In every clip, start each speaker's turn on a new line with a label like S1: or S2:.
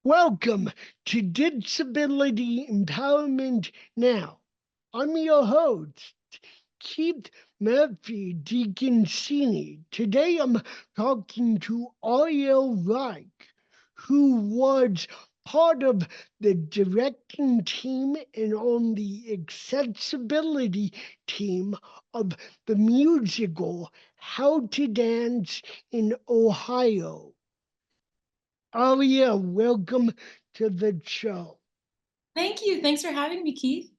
S1: Welcome to Disability Empowerment Now. I'm your host, Keith Murphy DiConcini. Today I'm talking to Ariel Reich, who was part of the directing team and on the accessibility team of the musical How to Dance in Ohio. Ariel, welcome to the show.
S2: Thank you. Thanks for having me, Keith.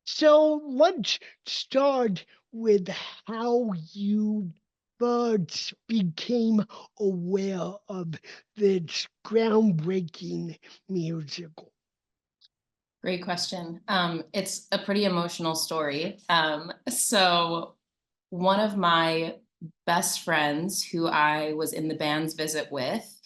S1: So let's start with how you first became aware of this groundbreaking musical.
S2: Great question. It's a pretty emotional story. So one of my best friends who I was in the band's visit with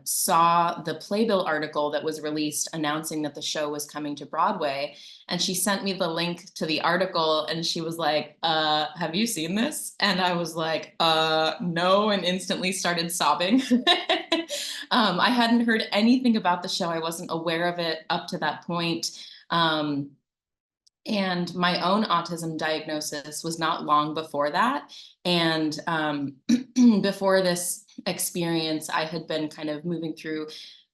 S2: saw the Playbill article that was released announcing that the show was coming to Broadway. And she sent me the link to the article and she was like, have you seen this? And I was like, no, and instantly started sobbing. I hadn't heard anything about the show. I wasn't aware of it up to that point. And my own autism diagnosis was not long before that. And before this experience, I had been kind of moving through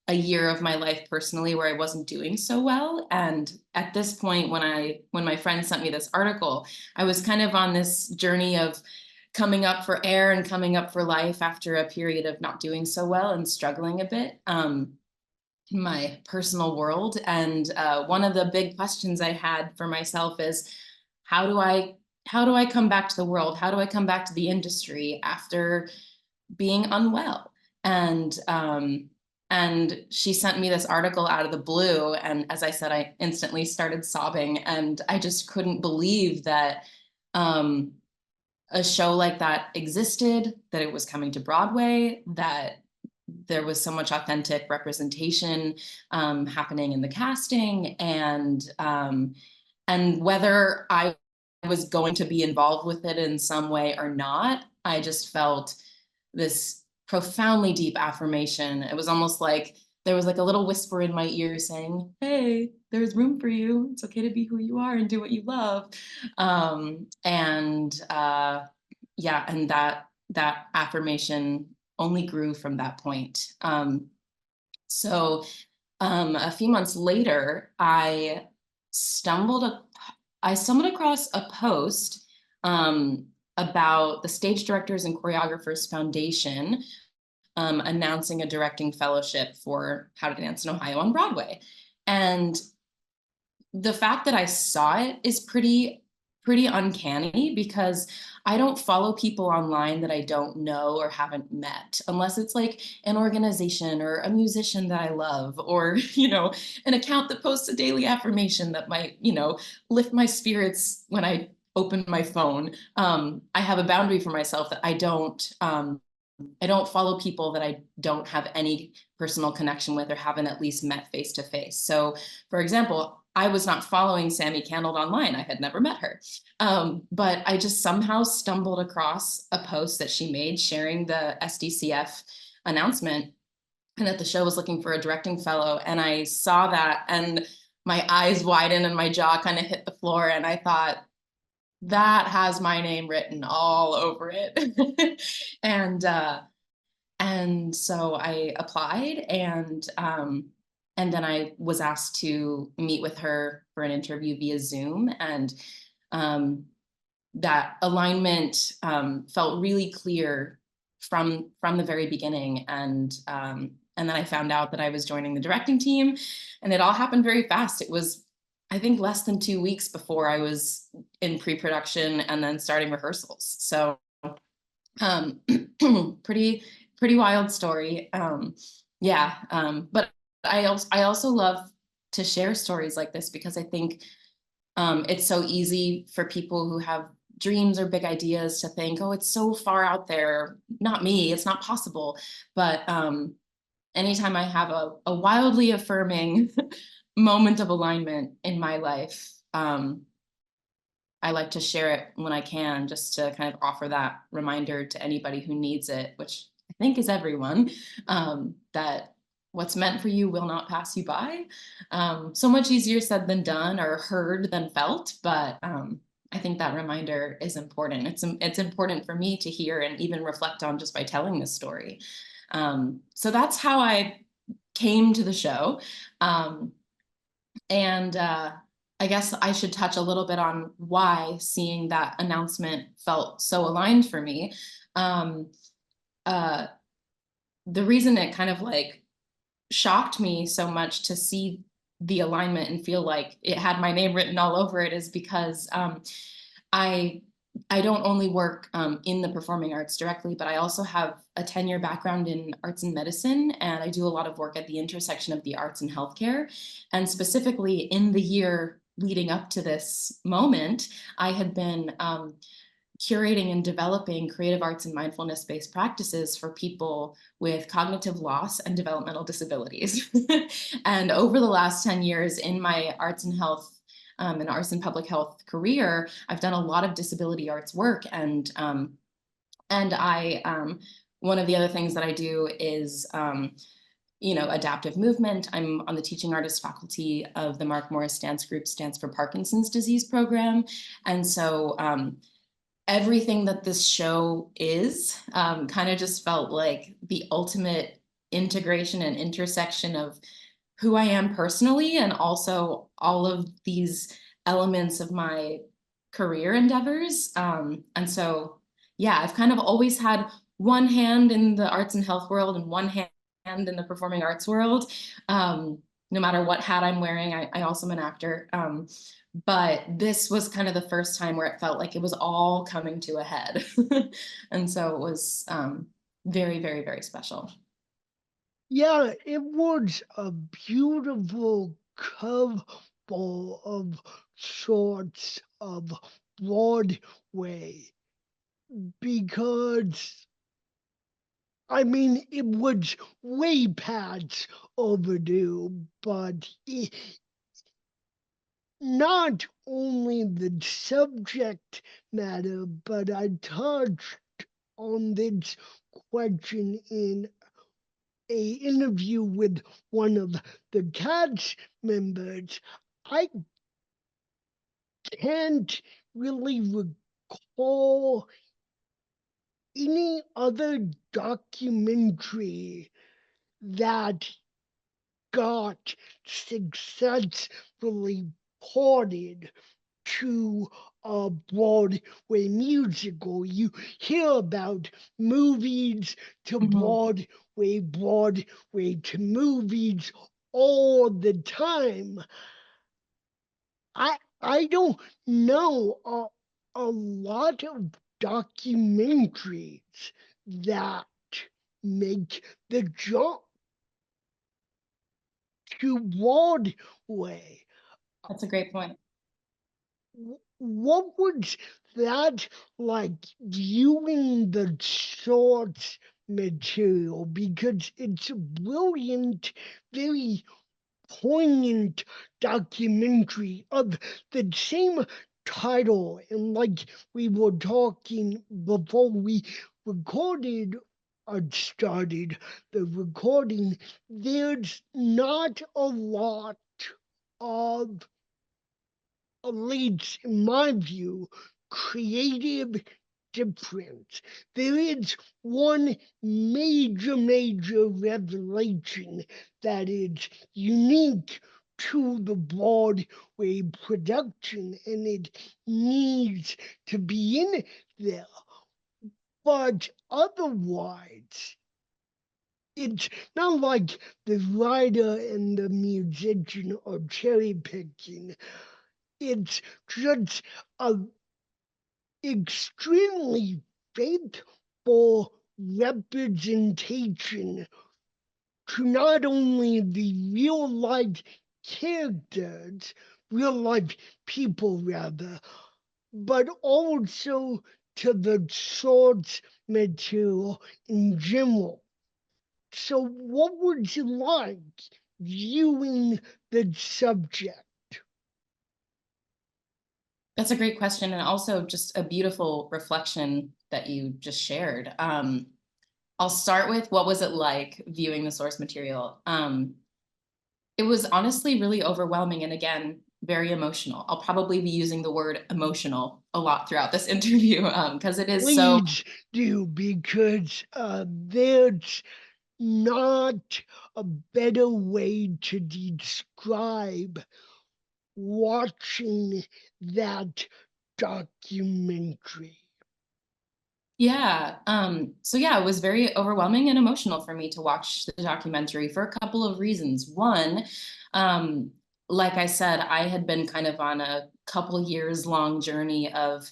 S2: a year of my life personally where I wasn't doing so well. And at this point, when my friend sent me this article, I was kind of on this journey of coming up for air and coming up for life after a period of not doing so well and struggling a bit. In my personal world. And one of the big questions I had for myself is, how do I come back to the world? How do I come back to the industry after being unwell? And she sent me this article out of the blue. And as I said, I instantly started sobbing. And I just couldn't believe that a show like that existed, that it was coming to Broadway, that there was so much authentic representation happening in the casting, and whether I was going to be involved with it in some way or not, I just felt this profoundly deep affirmation. It was almost like there was like a little whisper in my ear saying, hey, there's room for you. It's okay to be who you are and do what you love. And that affirmation only grew from that point. So a few months later, I stumbled across a post about the Stage Directors and Choreographers Foundation announcing a directing fellowship for How to Dance in Ohio on Broadway. And the fact that I saw it is pretty uncanny, because I don't follow people online that I don't know or haven't met, unless it's like an organization or a musician that I love, or, an account that posts a daily affirmation that might, lift my spirits when I open my phone. I have a boundary for myself that I don't follow people that I don't have any personal connection with or haven't at least met face to face. So, for example, I was not following Sammy Candle online. I had never met her. But I just somehow stumbled across a post that she made sharing the SDCF announcement and that the show was looking for a directing fellow. And I saw that and my eyes widened and my jaw kind of hit the floor. And I thought, that has my name written all over it. And so I applied, and then I was asked to meet with her for an interview via Zoom. And that alignment felt really clear from the very beginning. And then I found out that I was joining the directing team, and it all happened very fast. It was, I think, less than 2 weeks before I was in pre-production and then starting rehearsals. So pretty wild story. But I also love to share stories like this, because I think it's so easy for people who have dreams or big ideas to think, oh, it's so far out there, not me, it's not possible. But anytime I have a wildly affirming moment of alignment in my life, I like to share it when I can, just to kind of offer that reminder to anybody who needs it, which I think is everyone, that what's meant for you will not pass you by. So much easier said than done, or heard than felt, but I think that reminder is important. It's important for me to hear and even reflect on just by telling this story. So that's how I came to the show. And I guess I should touch a little bit on why seeing that announcement felt so aligned for me. Um, uh, the reason it kind of like shocked me so much to see the alignment and feel like it had my name written all over it is because I I don't only work in the performing arts directly, but I also have a 10-year background in arts and medicine, and I do a lot of work at the intersection of the arts and healthcare. And specifically in the year leading up to this moment, I had been curating and developing creative arts and mindfulness-based practices for people with cognitive loss and developmental disabilities. And over the last 10 years in my arts and health and arts and public health career, I've done a lot of disability arts work. And I, one of the other things that I do is adaptive movement. I'm on the teaching artist faculty of the Mark Morris Dance Group's Dance for Parkinson's Disease program. And so everything that this show is kind of just felt like the ultimate integration and intersection of who I am personally, and also all of these elements of my career endeavors. And so, yeah, I've kind of always had one hand in the arts and health world and one hand in the performing arts world. No matter what hat I'm wearing, I also am an actor. But this was kind of the first time where it felt like it was all coming to a head. And so it was very, very, very special.
S1: Yeah, it was a beautiful curveball of sorts of Broadway because I mean it was way past overdue, but not only the subject matter, but I touched on this question in a interview with one of the cast members. I can't really recall any other documentary that got successfully ported to a Broadway musical. You hear about movies to Broadway, Broadway to movies all the time. I don't know a lot of documentaries that make the jump to Broadway.
S2: That's a great point.
S1: What was that like viewing the source material? Because it's a brilliant, very poignant documentary of the same title. And like we were talking before we recorded or started the recording, there's not a lot of, at least in my view, creative difference. There is one major revelation that is unique to the Broadway production, and it needs to be in there. But otherwise, it's not like the writer and the musician are cherry picking. It's just a extremely faithful representation to not only the real life characters, real life people rather, but also to the source material in general. So, what would you like viewing the subject?
S2: That's a great question, and also just a beautiful reflection that you just shared. I'll start with what was it like viewing the source material. It was honestly really overwhelming and again, very emotional. I'll probably be using the word emotional a lot throughout this interview because it is so.
S1: Please do, because there's not a better way to describe watching that documentary.
S2: Yeah. So yeah, it was very overwhelming and emotional for me to watch the documentary for a couple of reasons. One, um, like I said, I had been kind of on a couple years long journey of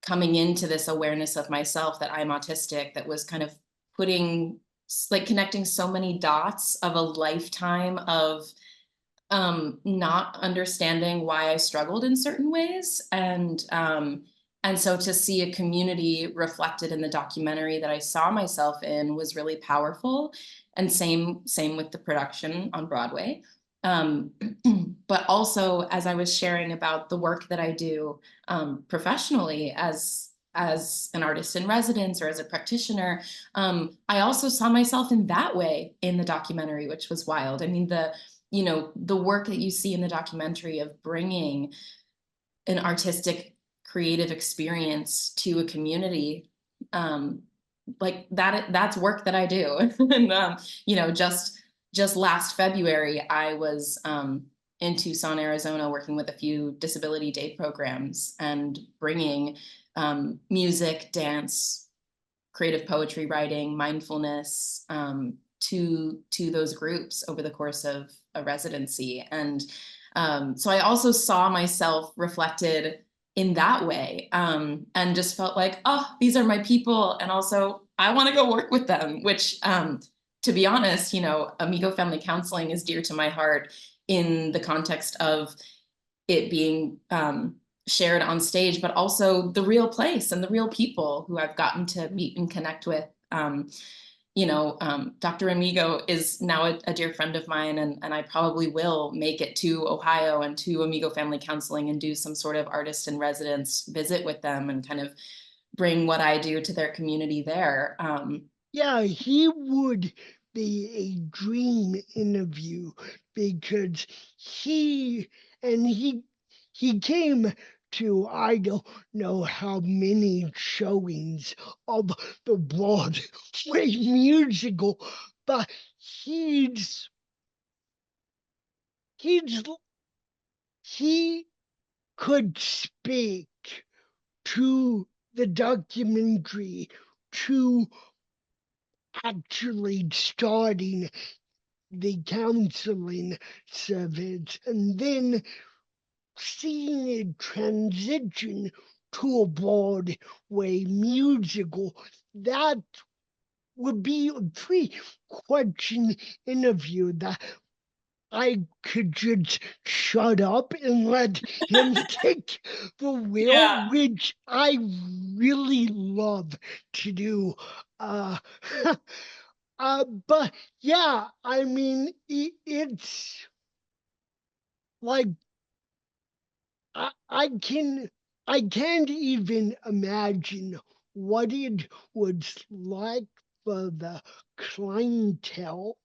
S2: coming into this awareness of myself that I'm autistic, that was kind of putting, like, connecting so many dots of a lifetime of not understanding why I struggled in certain ways. And so to see a community reflected in the documentary that I saw myself in was really powerful. And same with the production on Broadway. Um, but also as I was sharing about the work that I do professionally as an artist in residence or as a practitioner, I also saw myself in that way in the documentary, which was wild. I mean, the work that you see in the documentary of bringing an artistic creative experience to a community, like that's work that I do. And just last February I was in Tucson, Arizona, working with a few disability day programs and bringing music, dance, creative poetry writing, mindfulness to those groups over the course of a residency. And so I also saw myself reflected in that way, and just felt like, oh, these are my people. And also I want to go work with them, which to be honest, Amigo Family Counseling is dear to my heart in the context of it being shared on stage, but also the real place and the real people who I've gotten to meet and connect with. Dr. Amigo is now a dear friend of mine, and I probably will make it to Ohio and to Amigo Family Counseling and do some sort of artist in residence visit with them and kind of bring what I do to their community there.
S1: Yeah, he would be a dream interview because he and he came to, I don't know how many showings of the Broadway musical, but he's he could speak to the documentary, to actually starting the counseling service and then seeing it transition to a Broadway musical. That would be a three-question interview that I could just shut up and let him take the wheel,
S2: Yeah.
S1: which I really love to do. Uh, but yeah, I mean, it's like I can't even imagine what it was like for the clientele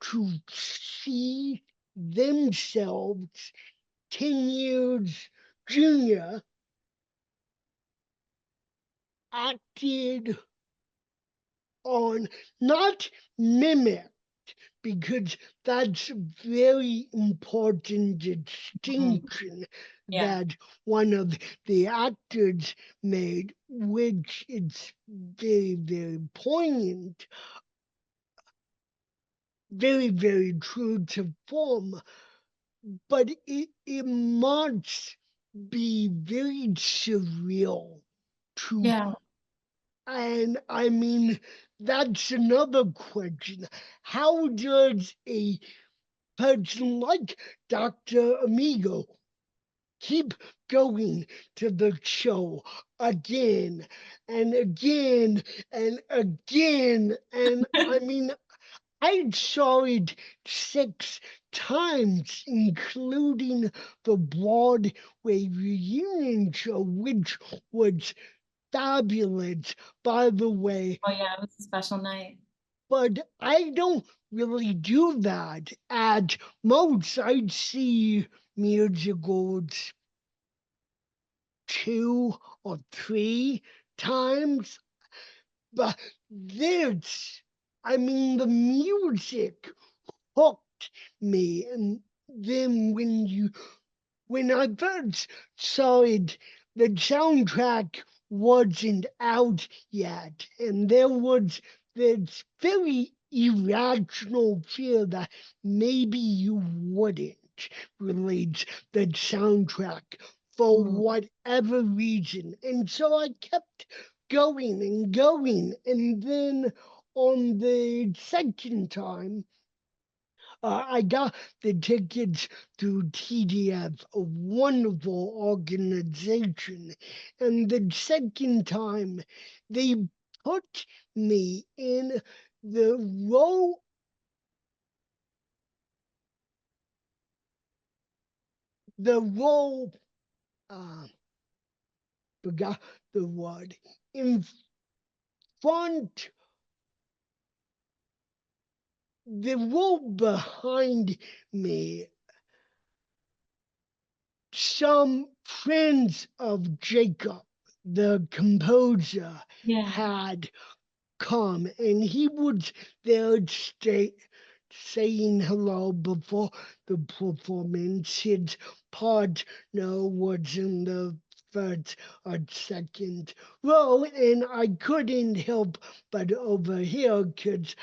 S1: to see themselves 10 years junior acted on, not mimic, because that's a very important distinction
S2: Yeah.
S1: that one of the actors made, which is very, very poignant, very, very true to form. But it must be very surreal to,
S2: Yeah.
S1: and I mean, that's another question. How does a person like Dr. Amigo keep going to the show again and again and again? And I mean, I saw it 6 times, including the Broadway reunion show, which was fabulous, by the way.
S2: Oh yeah, it was a special night.
S1: But I don't really do that. At most, I'd see musicals 2 or 3 times. But this, I mean, the music hooked me. And then when I first saw it, the soundtrack wasn't out yet, and there was this very irrational fear that maybe you wouldn't release the soundtrack for
S2: Mm.
S1: whatever reason. And so I kept going and going. And then on the second time, I got the tickets through TDF, a wonderful organization. And the second time, they put me in the row, the row, uh, forgot the word, in front, the row behind me. Some friends of Jacob, the composer,
S2: Yeah.
S1: had come, and he was there saying hello before the performance. His partner was in the first or second row, and I couldn't help but overhear because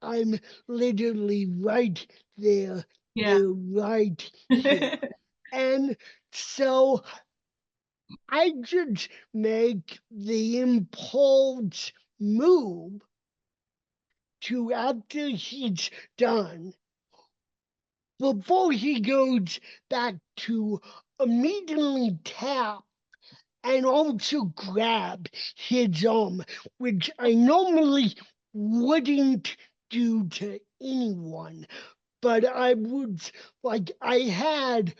S1: I'm literally right there.
S2: Yeah.
S1: They're right here. And so I just make the impulse move to, after he's done, before he goes back, to immediately tap and also grab his arm, which I normally wouldn't do to anyone. But I was like, I had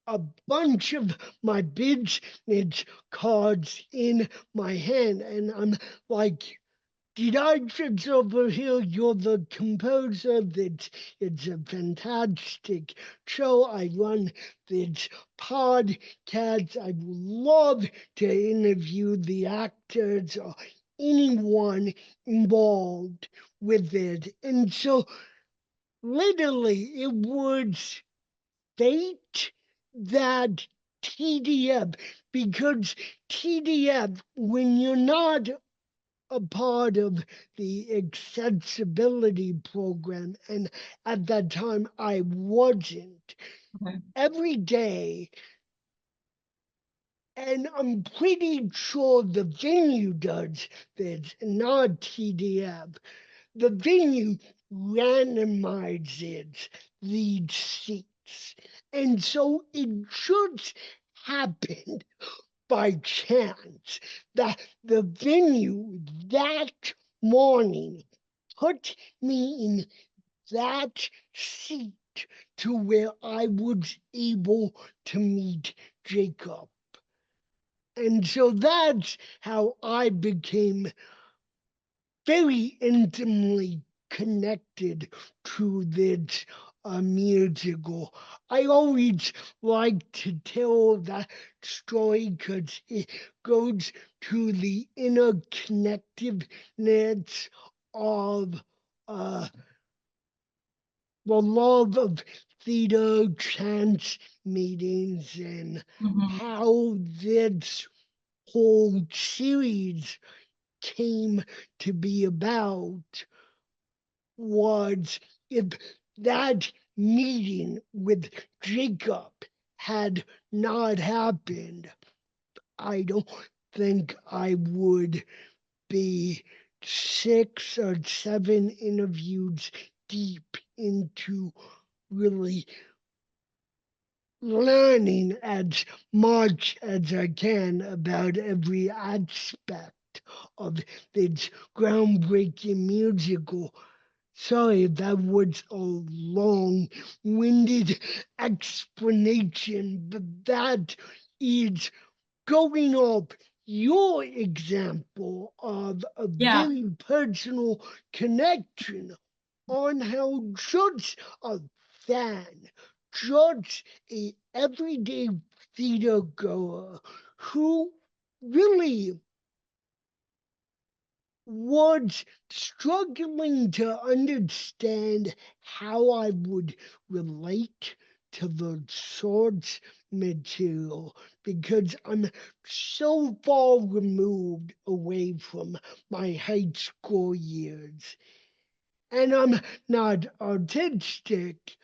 S1: a bunch of my business cards in my hand, and I'm like, did I just overhear you're the composer? That it's a fantastic show. I run this podcast. I would love to interview the actors or anyone involved with it. And so literally it was fate that TDF, because TDF, when you're not a part of the accessibility program, and at that time I wasn't,
S2: Okay.
S1: every day, and I'm pretty sure the venue does this, not TDF, the venue randomizes these seats. And so it just happened by chance that the venue that morning put me in that seat to where I was able to meet Jacob. And so that's how I became very intimately connected to this musical. I always like to tell that story because it goes to the interconnectedness of uh, the love of theater, chance meetings, and
S2: Mhm.
S1: how this whole series came to be about. Was if that meeting with Jacob had not happened, I don't think I would be 6 or 7 interviews deep into really learning as much as I can about every aspect of this groundbreaking musical. Sorry, that was a long winded explanation, but that is going up your example of a
S2: Yeah.
S1: very personal connection on how just a fan, just a everyday theater goer who really was struggling to understand how I would relate to the source material because I'm so far removed away from my high school years. And I'm not artistic,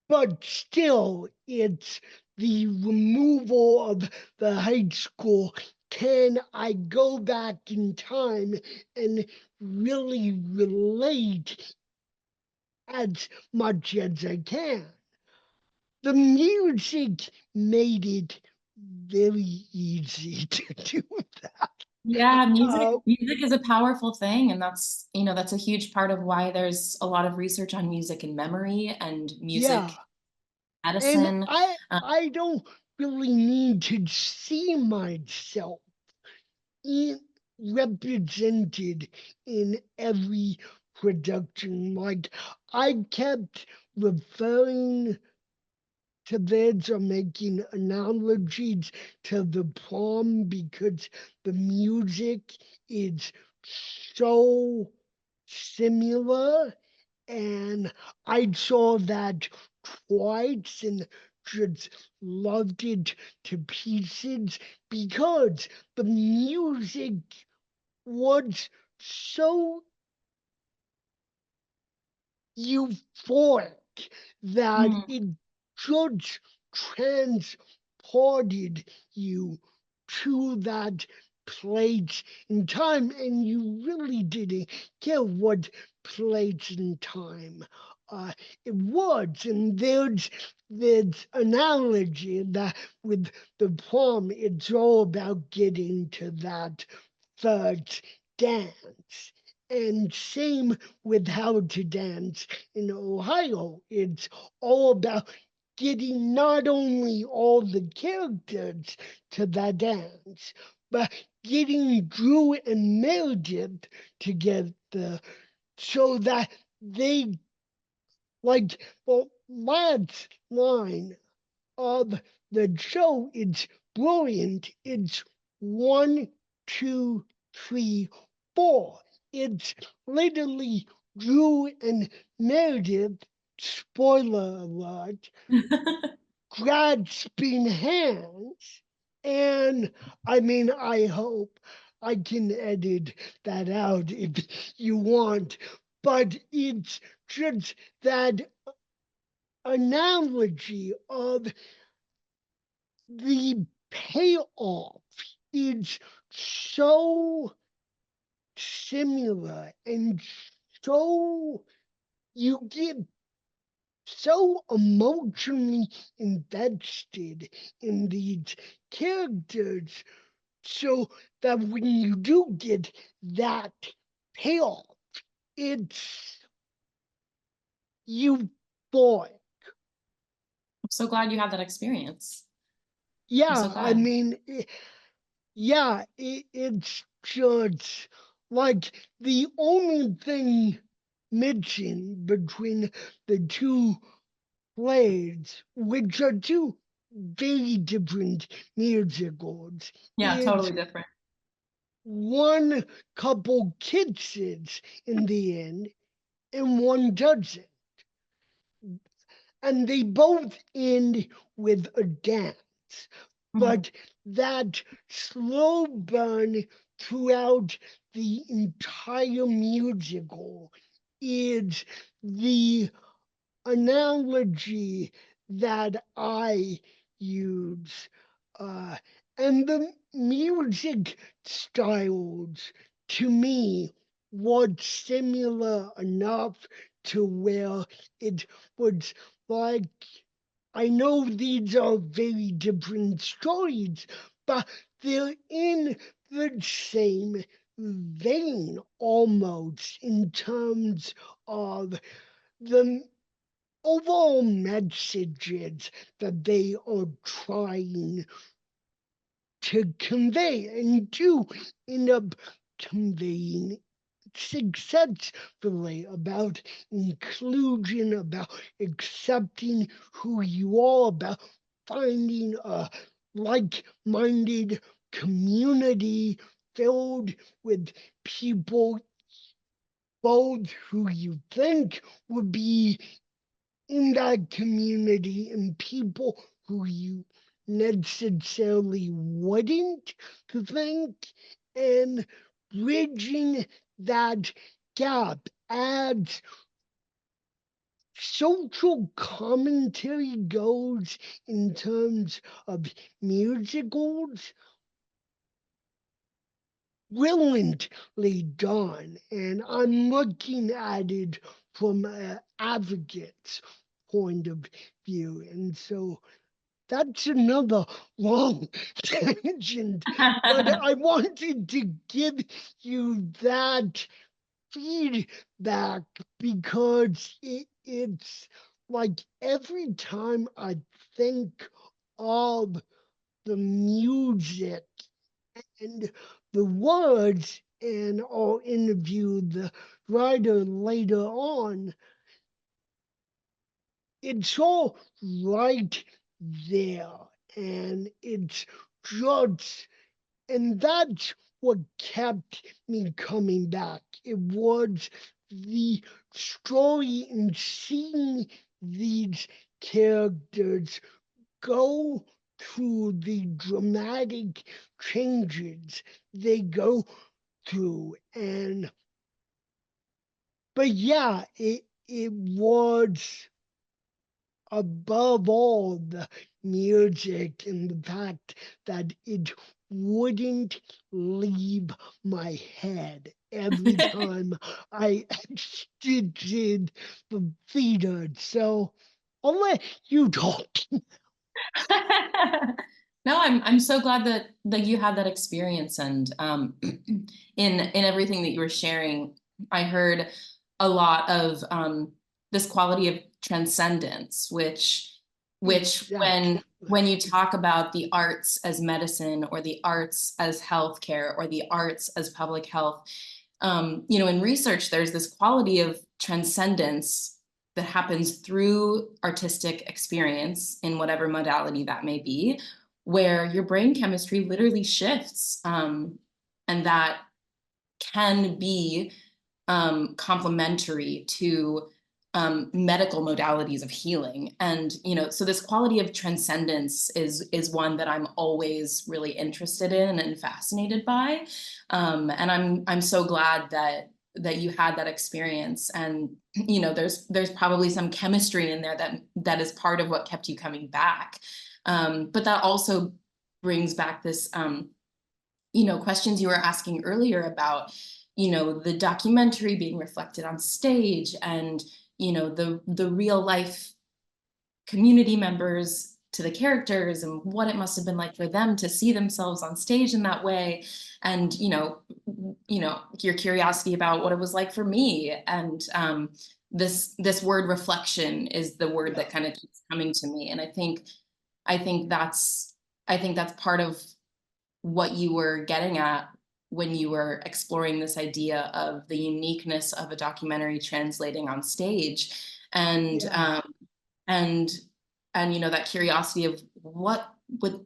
S1: but still, it's the removal of the high school. Can I go back in time and really relate as much as I can? The music made it very easy to do that.
S2: Yeah, music
S1: Uh,
S2: music is a powerful thing, and that's, that's a huge part of why there's a lot of research on music and memory and
S1: yeah,
S2: music
S1: and
S2: medicine.
S1: I don't really need to see myself in, represented in every production. Like I kept referring to this or making analogies to the prom because the music is so similar, and I saw that twice and just loved it to pieces because the music was so euphoric that
S2: Mhm.
S1: it just transported you to that place in time, and you really didn't care what place in time uh, it was. And there's analogy that with the prom, it's all about getting to that first dance. And same with how to dance in Ohio. It's all about getting not only all the characters to that dance, but getting Drew and Meredith together so that they like well last line of the show is brilliant. It's 1, 2, 3, 4. It's literally Drew and Meredith, spoiler alert, grasping hands. And I mean, I hope I can edit that out if you want, but it's just that analogy of the payoff is so similar and so you get so emotionally invested in these characters so that when you do get that payoff, it's euphoric.
S2: I'm so glad you had that experience. I'm so
S1: Yeah, I
S2: glad.
S1: mean, yeah, it's just like the only thing missing between the two plays, which are two very different musicals,
S2: Yeah,
S1: is
S2: totally different.
S1: one couple kisses in the end and one doesn't. And they both end with a dance.
S2: Mhm.
S1: But that slow burn throughout the entire musical is the analogy that I use. Uh, and the music styles, to me, was similar enough to where it was like, I know these are very different stories, but they're in the same vein almost in terms of the overall messages that they are trying to convey and do end up conveying successfully about inclusion, about accepting who you are, about finding a like-minded community filled with people both who you think would be in that community and people who you necessarily wouldn't think, and bridging that gap as social commentary goes in terms of musicals. Brilliantly done, and I'm looking at it from an advocate's point of view, and so that's another long tangent, but I wanted to give you that feedback because it's like every time I think of the music and the words, and I'll interview the writer later on, it's all right there. And it's just, and that's what kept me coming back. It was the story and seeing these characters go through the dramatic changes they go through. And but yeah, it was above all the music and the fact that it wouldn't leave my head every time I did the theater. So I'll let you talk.
S2: No, I'm so glad that you had that experience, and in everything that you were sharing, I heard a lot of this quality of transcendence, which when you talk about the arts as medicine, or the arts as healthcare, or the arts as public health, you know, in research, there's this quality of transcendence that happens through artistic experience in whatever modality that may be, where your brain chemistry literally shifts, and that can be complementary to medical modalities of healing. And you know, so this quality of transcendence is one that I'm always really interested in and fascinated by, and I'm so glad that you had that experience. And you know, there's probably some chemistry in there that is part of what kept you coming back, but that also brings back this you know, questions you were asking earlier about, you know, the documentary being reflected on stage, and you know, the real life community members to the characters, and what it must have been like for them to see themselves on stage in that way. And you know, your curiosity about what it was like for me. And this word reflection is the word that kind of keeps coming to me. And I think that's part of what you were getting at when you were exploring this idea of the uniqueness of a documentary translating on stage. And and you know, that curiosity of what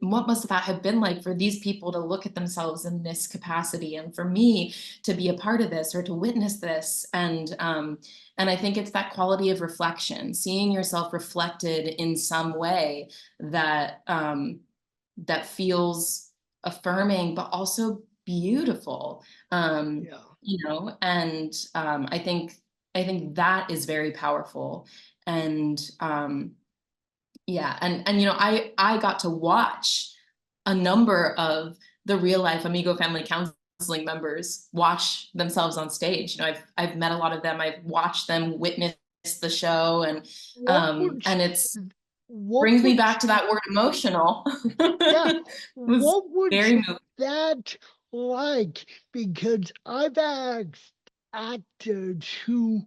S2: must that have been like for these people to look at themselves in this capacity, and for me to be a part of this or to witness this. And I think it's that quality of reflection, seeing yourself reflected in some way that that feels affirming but also beautiful. You know, and I think that is very powerful. And yeah, and you know, I got to watch a number of the real life Amigo family counseling members watch themselves on stage. You know, I've met a lot of them. I've watched them witness the show, and it's brings me back to that word emotional.
S1: Yeah, what was
S2: very moving.
S1: that like? Because I've asked actors who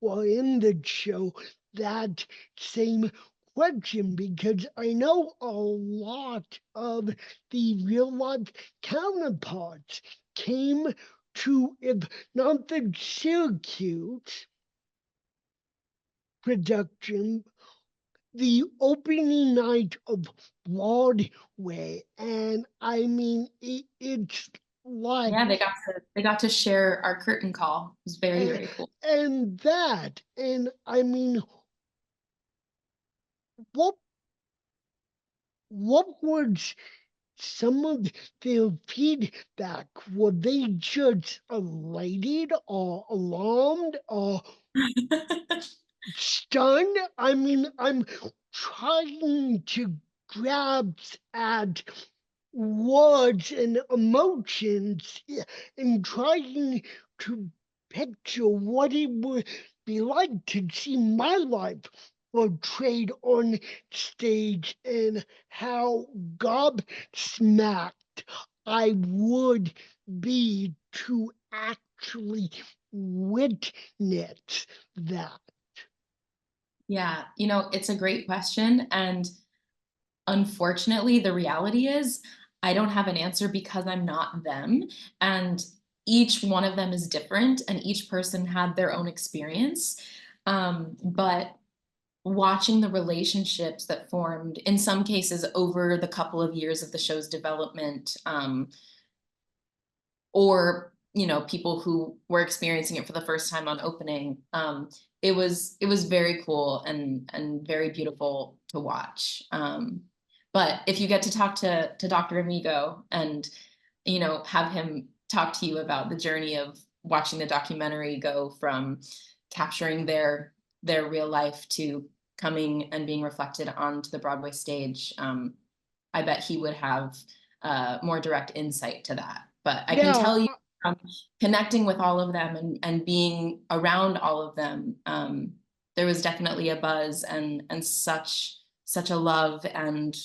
S1: were in the show that same question because I know a lot of the real life counterparts came to, if not the Syracuse production, the opening night of Broadway. And I mean, it's like,
S2: Yeah, they got to share our curtain call. It was very,
S1: and,
S2: very cool.
S1: and I mean, what what was some of their feedback? Were they just elated or alarmed or stunned? I mean, I'm trying to grasp at words and emotions and trying to picture what it would be like to see my life portrayed on stage and how gobsmacked I would be to actually witness that.
S2: Yeah, you know, it's a great question. And unfortunately, the reality is I don't have an answer because I'm not them. And each one of them is different and each person had their own experience. But watching the relationships that formed in some cases over the couple of years of the show's development, or people who were experiencing it for the first time on opening, it was very cool and very beautiful to watch. But if you get to talk to Dr. Amigo and have him talk to you about the journey of watching the documentary go from capturing their real life to coming and being reflected onto the Broadway stage, I bet he would have more direct insight to that. But I can
S1: Yeah,
S2: tell you from connecting with all of them and being around all of them, there was definitely a buzz and such a love and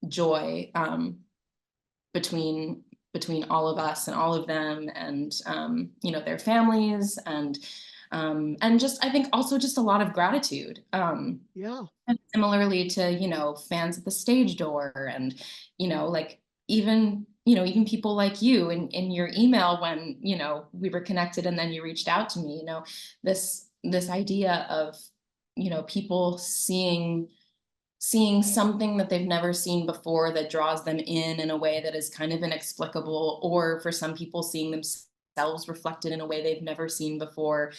S2: joy, between all of us and all of them, and their families, and just I think also just a lot of gratitude.
S1: yeah.
S2: And similarly to, fans at the stage door, and, like even people like you in your email when, we were connected and then you reached out to me, this idea of, people seeing something that they've never seen before that draws them in a way that is kind of inexplicable, or for some people seeing themselves reflected in a way they've never seen before.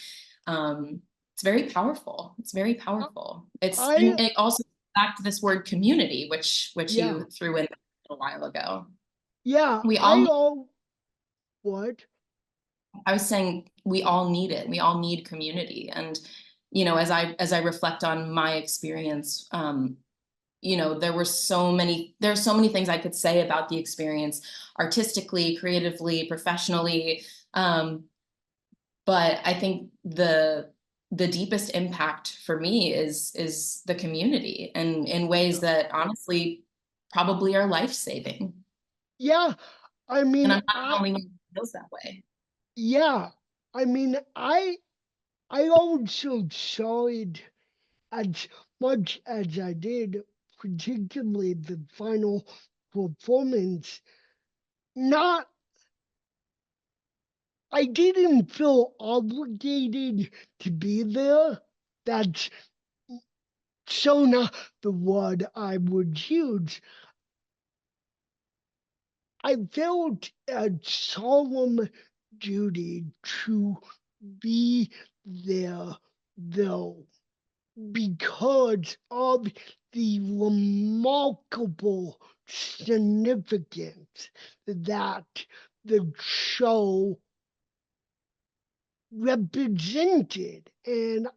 S2: um, it's very powerful. It's very powerful. It's
S1: I,
S2: and it also back to this word community, which
S1: yeah,
S2: you threw in a while ago.
S1: yeah,
S2: We all
S1: I
S2: need,
S1: all, what?
S2: I was saying we all need it. We all need community. And as I reflect on my experience, there's so many things I could say about the experience, artistically, creatively, professionally. Um, but I think the deepest impact for me is the community, and in ways
S1: Yeah,
S2: that honestly probably are life-saving.
S1: yeah, I
S2: And
S1: mean,
S2: I'm not the only one who feels that way.
S1: yeah, I mean, I also saw it as much as I did, particularly the final performance. Not, I didn't feel obligated to be there. That's so not the word I would use. I felt a solemn duty to be there, though, because of the remarkable significance that the show represented. And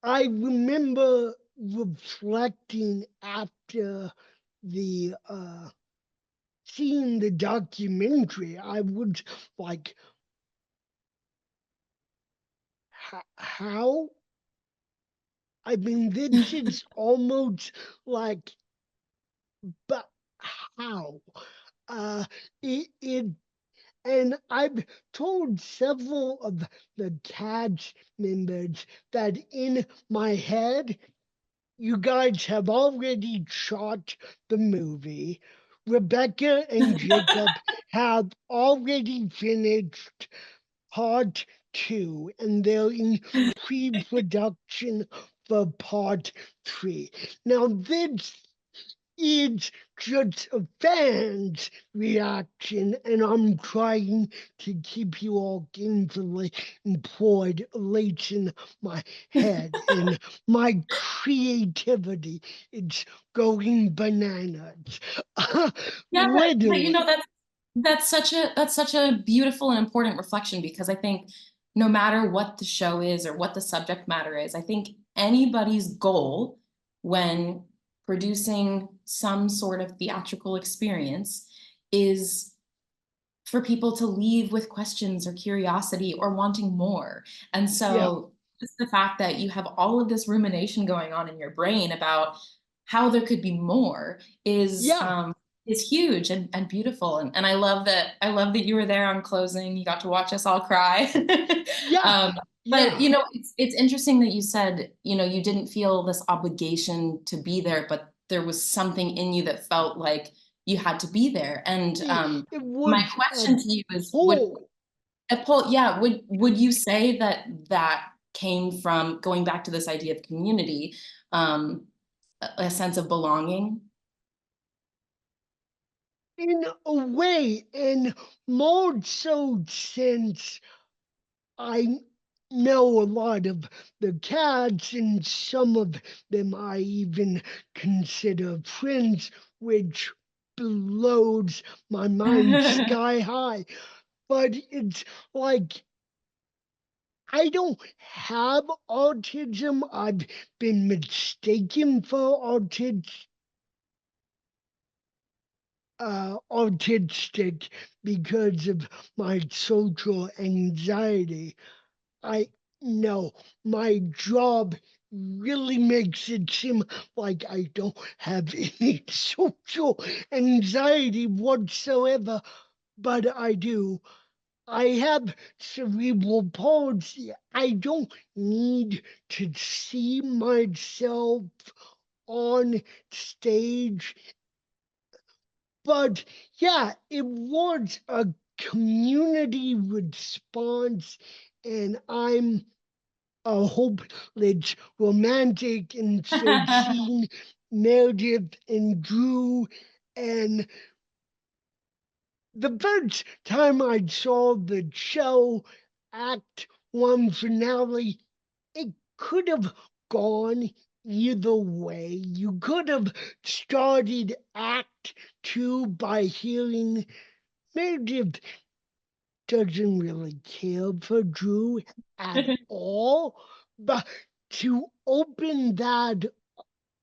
S1: I remember reflecting after the seeing the documentary. I was like, how? I mean, this is almost like, but how? Uh, it and I've told several of the cast members that in my head, you guys have already shot the movie. Rebecca and Jacob have already finished part two, and they're in pre-production for part three. Now, this is just a fan's reaction, and I'm trying to keep you all gainfully employed, lights in my head, and my creativity is going bananas.
S2: Yeah, but you know,
S1: Literally.
S2: that's such a beautiful and important reflection, because I think no matter what the show is or what the subject matter is, I think anybody's goal when producing some sort of theatrical experience is for people to leave with questions or curiosity or wanting more. And
S1: Yeah,
S2: so just the fact that you have all of this rumination going on in your brain about how there could be more
S1: yeah,
S2: is huge and beautiful. And I love that you were there on closing. You got to watch us all cry.
S1: yeah,
S2: um, but
S1: yeah.
S2: you know, it's interesting that you said, you know, you didn't feel this obligation to be there, but there was something in you that felt like you had to be there. And
S1: It
S2: my
S1: was a
S2: question to you is, would
S1: pull.
S2: Paul, yeah, would you say that that came from going back to this idea of community, a sense of belonging?
S1: In a way, and more so since I know a lot of the cats, and some of them I even consider friends, which blows my mind sky high. But it's like I don't have autism. I've been mistaken for autistic because of my social anxiety. I know my job really makes it seem like I don't have any social anxiety whatsoever, but I do. I have cerebral palsy. I don't need to see myself on stage. But yeah, it was a community response, and I'm a hopeless romantic, and so seeing Meredith and Drew, and the first time I saw the show Act One finale, it could have gone either way. You could have started Act Two by hearing Meredith doesn't really care for Drew at all, but to open that,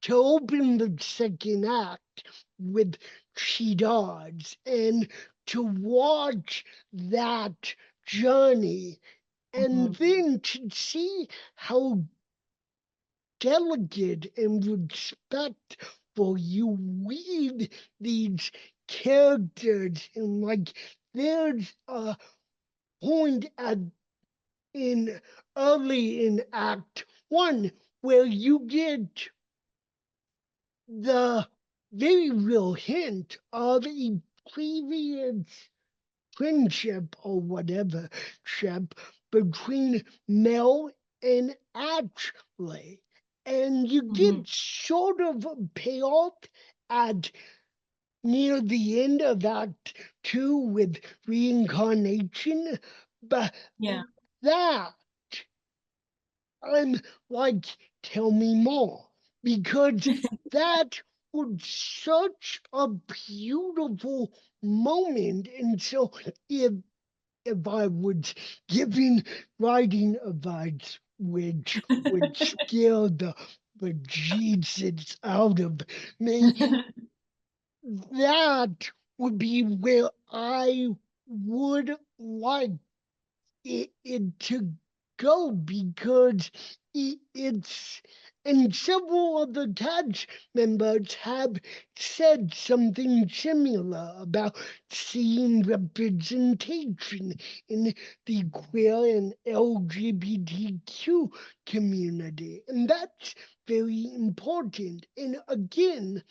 S1: to open the second act with She Does, and to watch that journey, and
S2: Mhm.
S1: then to see how delicate and respectful you weave these characters, and like there's a point in early in Act One where you get the very real hint of a previous friendship or whatever ship between Mel and Ashley. And you
S2: Mhm.
S1: get sort of a payoff at near the end of Act Two with reincarnation, but
S2: Yeah.
S1: that I'm like, tell me more, because that was such a beautiful moment. And so if I was giving writing advice, which would scare the bejesus out of me, that would be where I would like it to go, because it's, and several of the cast members have said something similar about seeing representation in the queer and LGBTQ community. And that's very important. And again,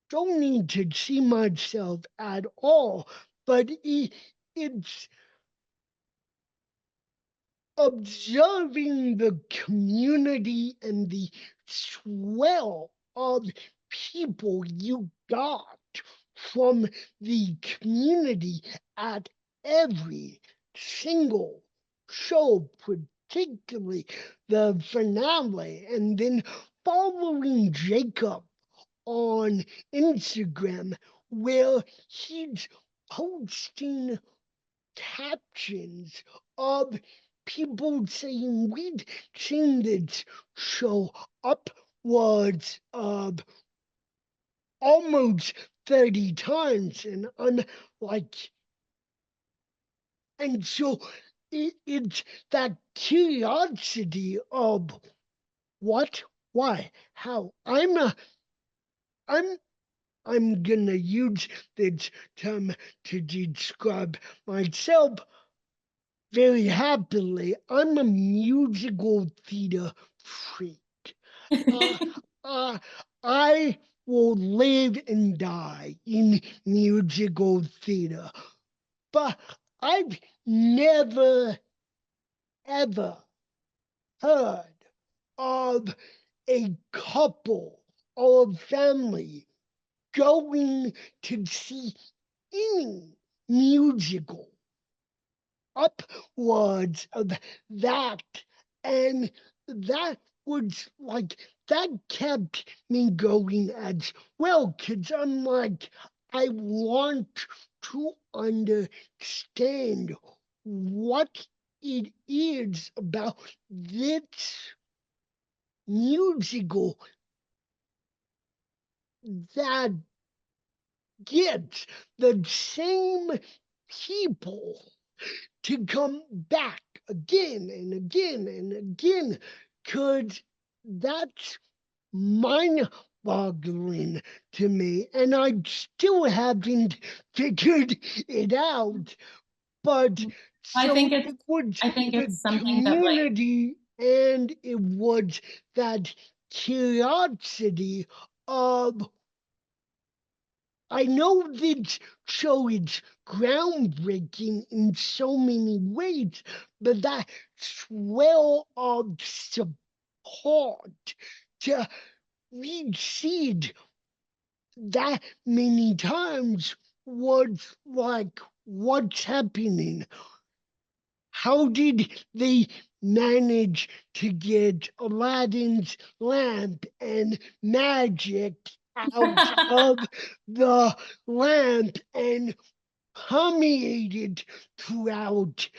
S1: don't need to see myself at all, but it's observing the community and the swell of people you got from the community at every single show, particularly the finale, and then following Jacob on Instagram, where he's posting captions of people saying we've seen this show upwards of almost 30 times. And I'm like, and so it's that curiosity of what, why, how. I'm gonna use this term to describe myself very happily. I'm a musical theater freak. Uh, uh, I will live and die in musical theater, but I've never ever heard of a couple or a family going to see any musical upwards of that. And that was like, that kept me going as well, because I'm like, I want to understand what it is about this musical that gets the same people to come back again and again and again, because that's mind boggling to me. And I still haven't figured it out. But
S2: I
S1: so
S2: think
S1: it was the
S2: it's something that like,
S1: community and it was that curiosity of, I know this show is groundbreaking in so many ways, but that swell of support to reseed that many times was like, what's happening? How did they manage to get Aladdin's lamp and magic out of the lamp and permeated throughout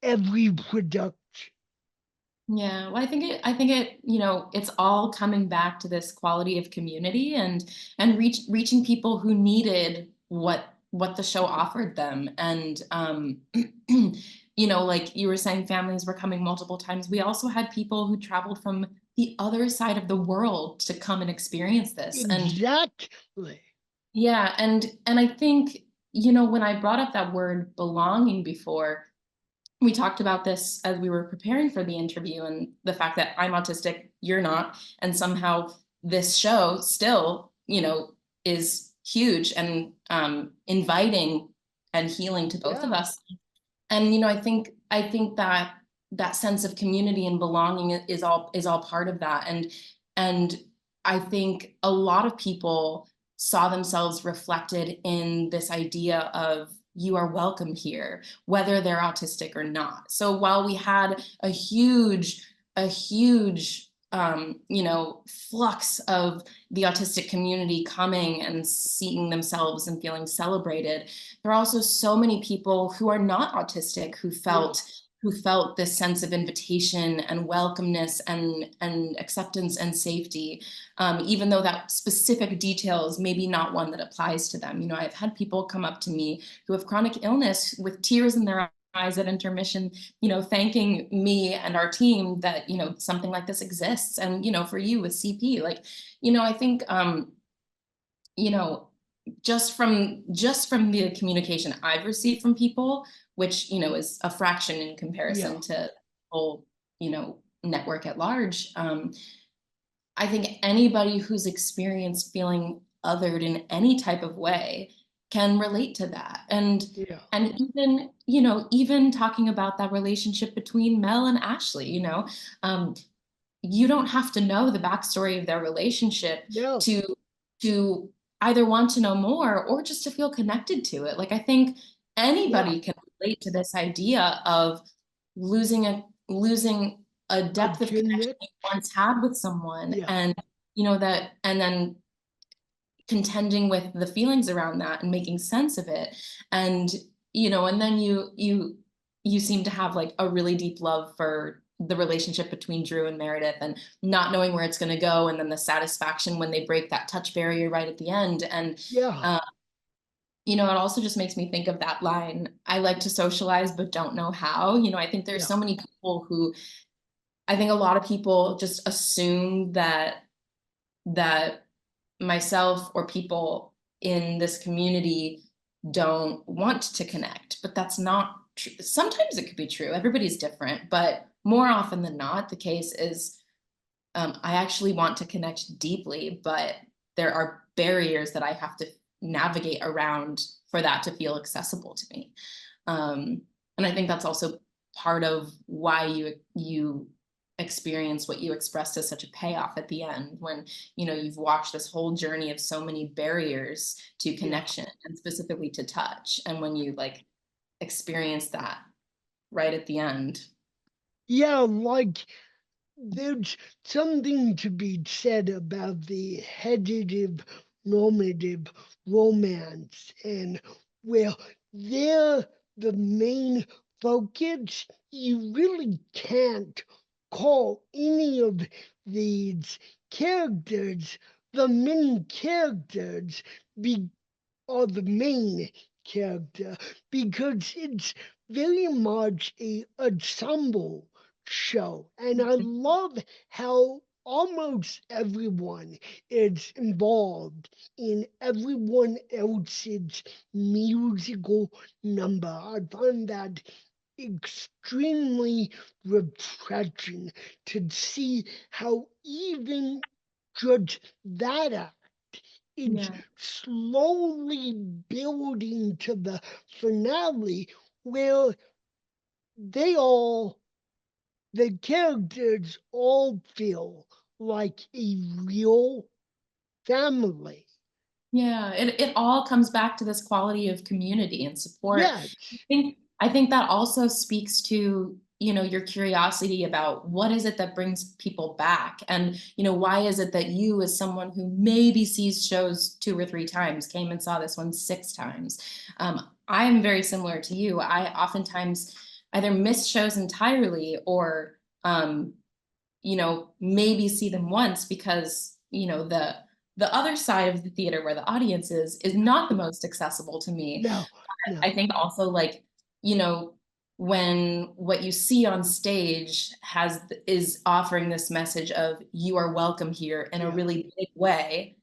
S1: every production?
S2: yeah, well, I think it, you know, it's all coming back to this quality of community and reaching people who needed what the show offered them. And you know, like you were saying, families were coming multiple times. We also had people who traveled from the other side of the world to come and experience this. And
S1: Exactly.
S2: yeah, and I think, you know, when I brought up that word belonging before, we talked about this as we were preparing for the interview, and the fact that I'm autistic, you're not, and somehow this show still, you know, is huge and inviting and healing to both of
S1: Yeah.
S2: us. And you know, I think that that sense of community and belonging is all part of that. And I think a lot of people saw themselves reflected in this idea of you are welcome here, whether they're autistic or not. So while we had a huge you know, flux of the autistic community coming and seeing themselves and feeling celebrated, there are also so many people who are not autistic
S1: Yeah.
S2: who felt this sense of invitation and welcomeness and acceptance and safety, even though that specific detail is maybe not one that applies to them. You know, I've had people come up to me who have chronic illness with tears in their eyes at intermission, you know, thanking me and our team that, you know, something like this exists. And, you know, for you with CP, like, you know, I think, you know, just from the communication I've received from people, which, you know, is a fraction in
S1: Yeah.
S2: comparison to the whole, you know, network at large. I think anybody who's experienced feeling othered in any type of way can relate to that.
S1: Yeah,
S2: And even, you know, even talking about that relationship between Mel and Ashley, you know, um, you don't have to know the backstory of their relationship
S1: no,
S2: to to either want to know more or just to feel connected to it. Like I think
S1: yeah,
S2: anybody can relate to this idea of losing a
S1: a
S2: depth of connection
S1: connect,
S2: you once had with someone,
S1: yeah,
S2: and you know that, and then contending with the feelings around that and making sense of it. And you know, and then you seem to have like a really deep love for the relationship between Drew and Meredith, and not knowing where it's going to go, and then the satisfaction when they break that touch barrier right at the end. And
S1: yeah,
S2: uh, you know, it also just makes me think of that line, I like to socialize but don't know how. You know, I think there's
S1: yeah,
S2: so many people who, I think a lot of people just assume that myself or people in this community don't want to connect, but that's not true. Sometimes it could be true. Everybody's different, but more often than not, the case is I actually want to connect deeply, but there are barriers that I have to navigate around for that to feel accessible to me. And I think that's also part of why you experience what you expressed as such a payoff at the end, when you know you've watched this whole journey of so many barriers to
S1: yeah,
S2: connection and specifically to touch, and when you like experience that right at the end.
S1: yeah. Like there's something to be said about the hedative normative romance, and well, they're the main focus. You really can't call any of these characters the main characters be or the main character, because it's very much a ensemble show, and I love how almost everyone is involved in everyone else's musical number. I find that extremely refreshing to see how even just that it's
S2: Yeah.
S1: slowly building to the finale where they all, the characters all feel like a real family.
S2: Yeah, it all comes back to this quality of community and support.
S1: Yes,
S2: I think that also speaks to, you know, your curiosity about what is it that brings people back, and, you know, why is it that you, as someone who maybe sees shows 2 or 3 times, came and saw this one 6 times. I'm very similar to you. I oftentimes either miss shows entirely or, you know, maybe see them once because, you know, the other side of the theater where the audience is not the most accessible to me.
S1: no,
S2: I
S1: no,
S2: think also like, you know, when what you see on stage is offering this message of you are welcome here in a
S1: yeah,
S2: really big way,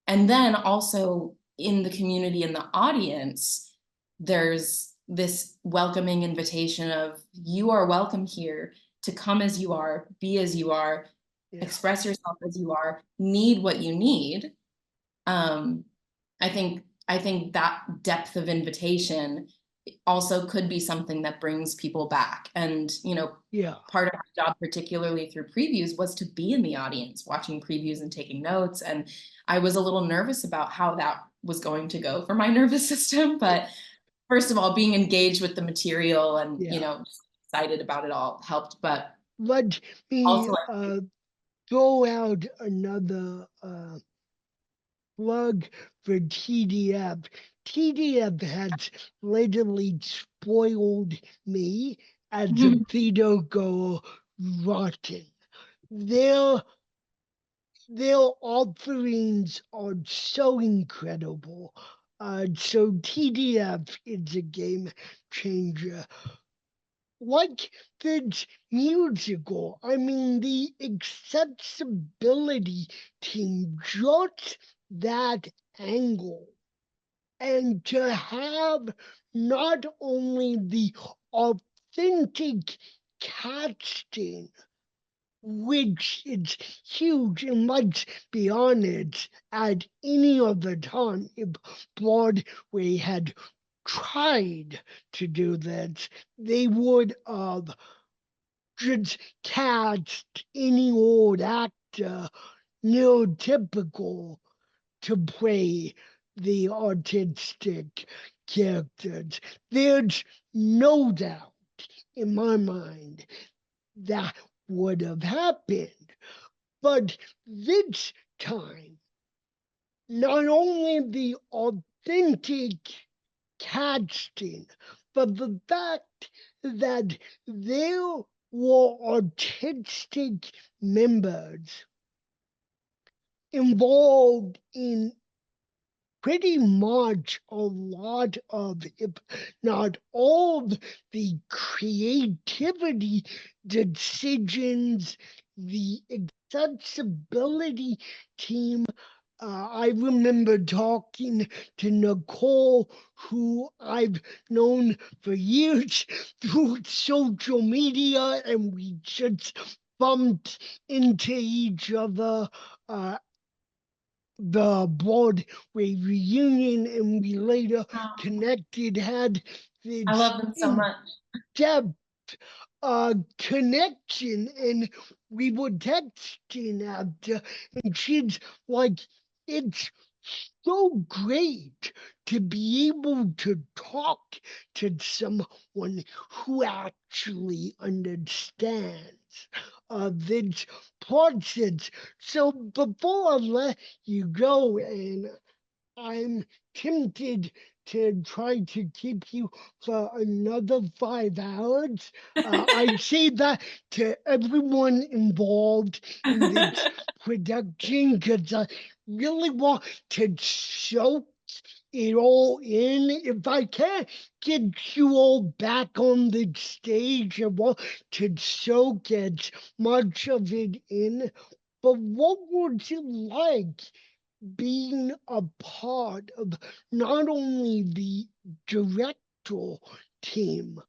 S2: and then also in the community and the audience, there's this welcoming invitation of you are welcome here to come as you are, be as you are,
S1: yeah,
S2: express yourself as you are, need what you need. um, I think that depth of invitation also could be something that brings people back. And you know,
S1: yeah.
S2: part of my job, particularly through previews, was to be in the audience, watching previews and taking notes. And I was a little nervous about how that was going to go for my nervous system. But first of all, being engaged with the material and you
S1: Yeah.
S2: know, excited about it all helped. But
S1: Let me
S2: also,
S1: throw out another plug for TDF. TDF has literally spoiled me as a theater goer rotten. Their their offerings are so incredible. So TDF is a game changer. Like the musical, I mean, the accessibility team, just that angle. And to have not only the authentic casting, which is huge. And let's be honest, at any other time, if Broadway had tried to do this, they would have just cast any old actor neurotypical to play the autistic characters. There's no doubt in my mind that would have happened. But this time, not only the authentic casting, but the fact that there were autistic members involved in pretty much a lot of, if not all, the creativity decisions, the accessibility team. I remember talking to Nicole, who I've known for years through social media, and we just bumped into each other the Broadway reunion, and we later connected, had
S2: I
S1: this
S2: love them so much.
S1: in-depth connection, and we were texting after, and she's like, it's so great to be able to talk to someone who actually understands this process. So before I let you go, and I'm tempted to try to keep you for another 5 hours. I say that to everyone involved in this production because I really want to soak it all in. If I can't get you all back on the stage, I want to soak as much of it in. But what was it like being a part of not only the directorial team,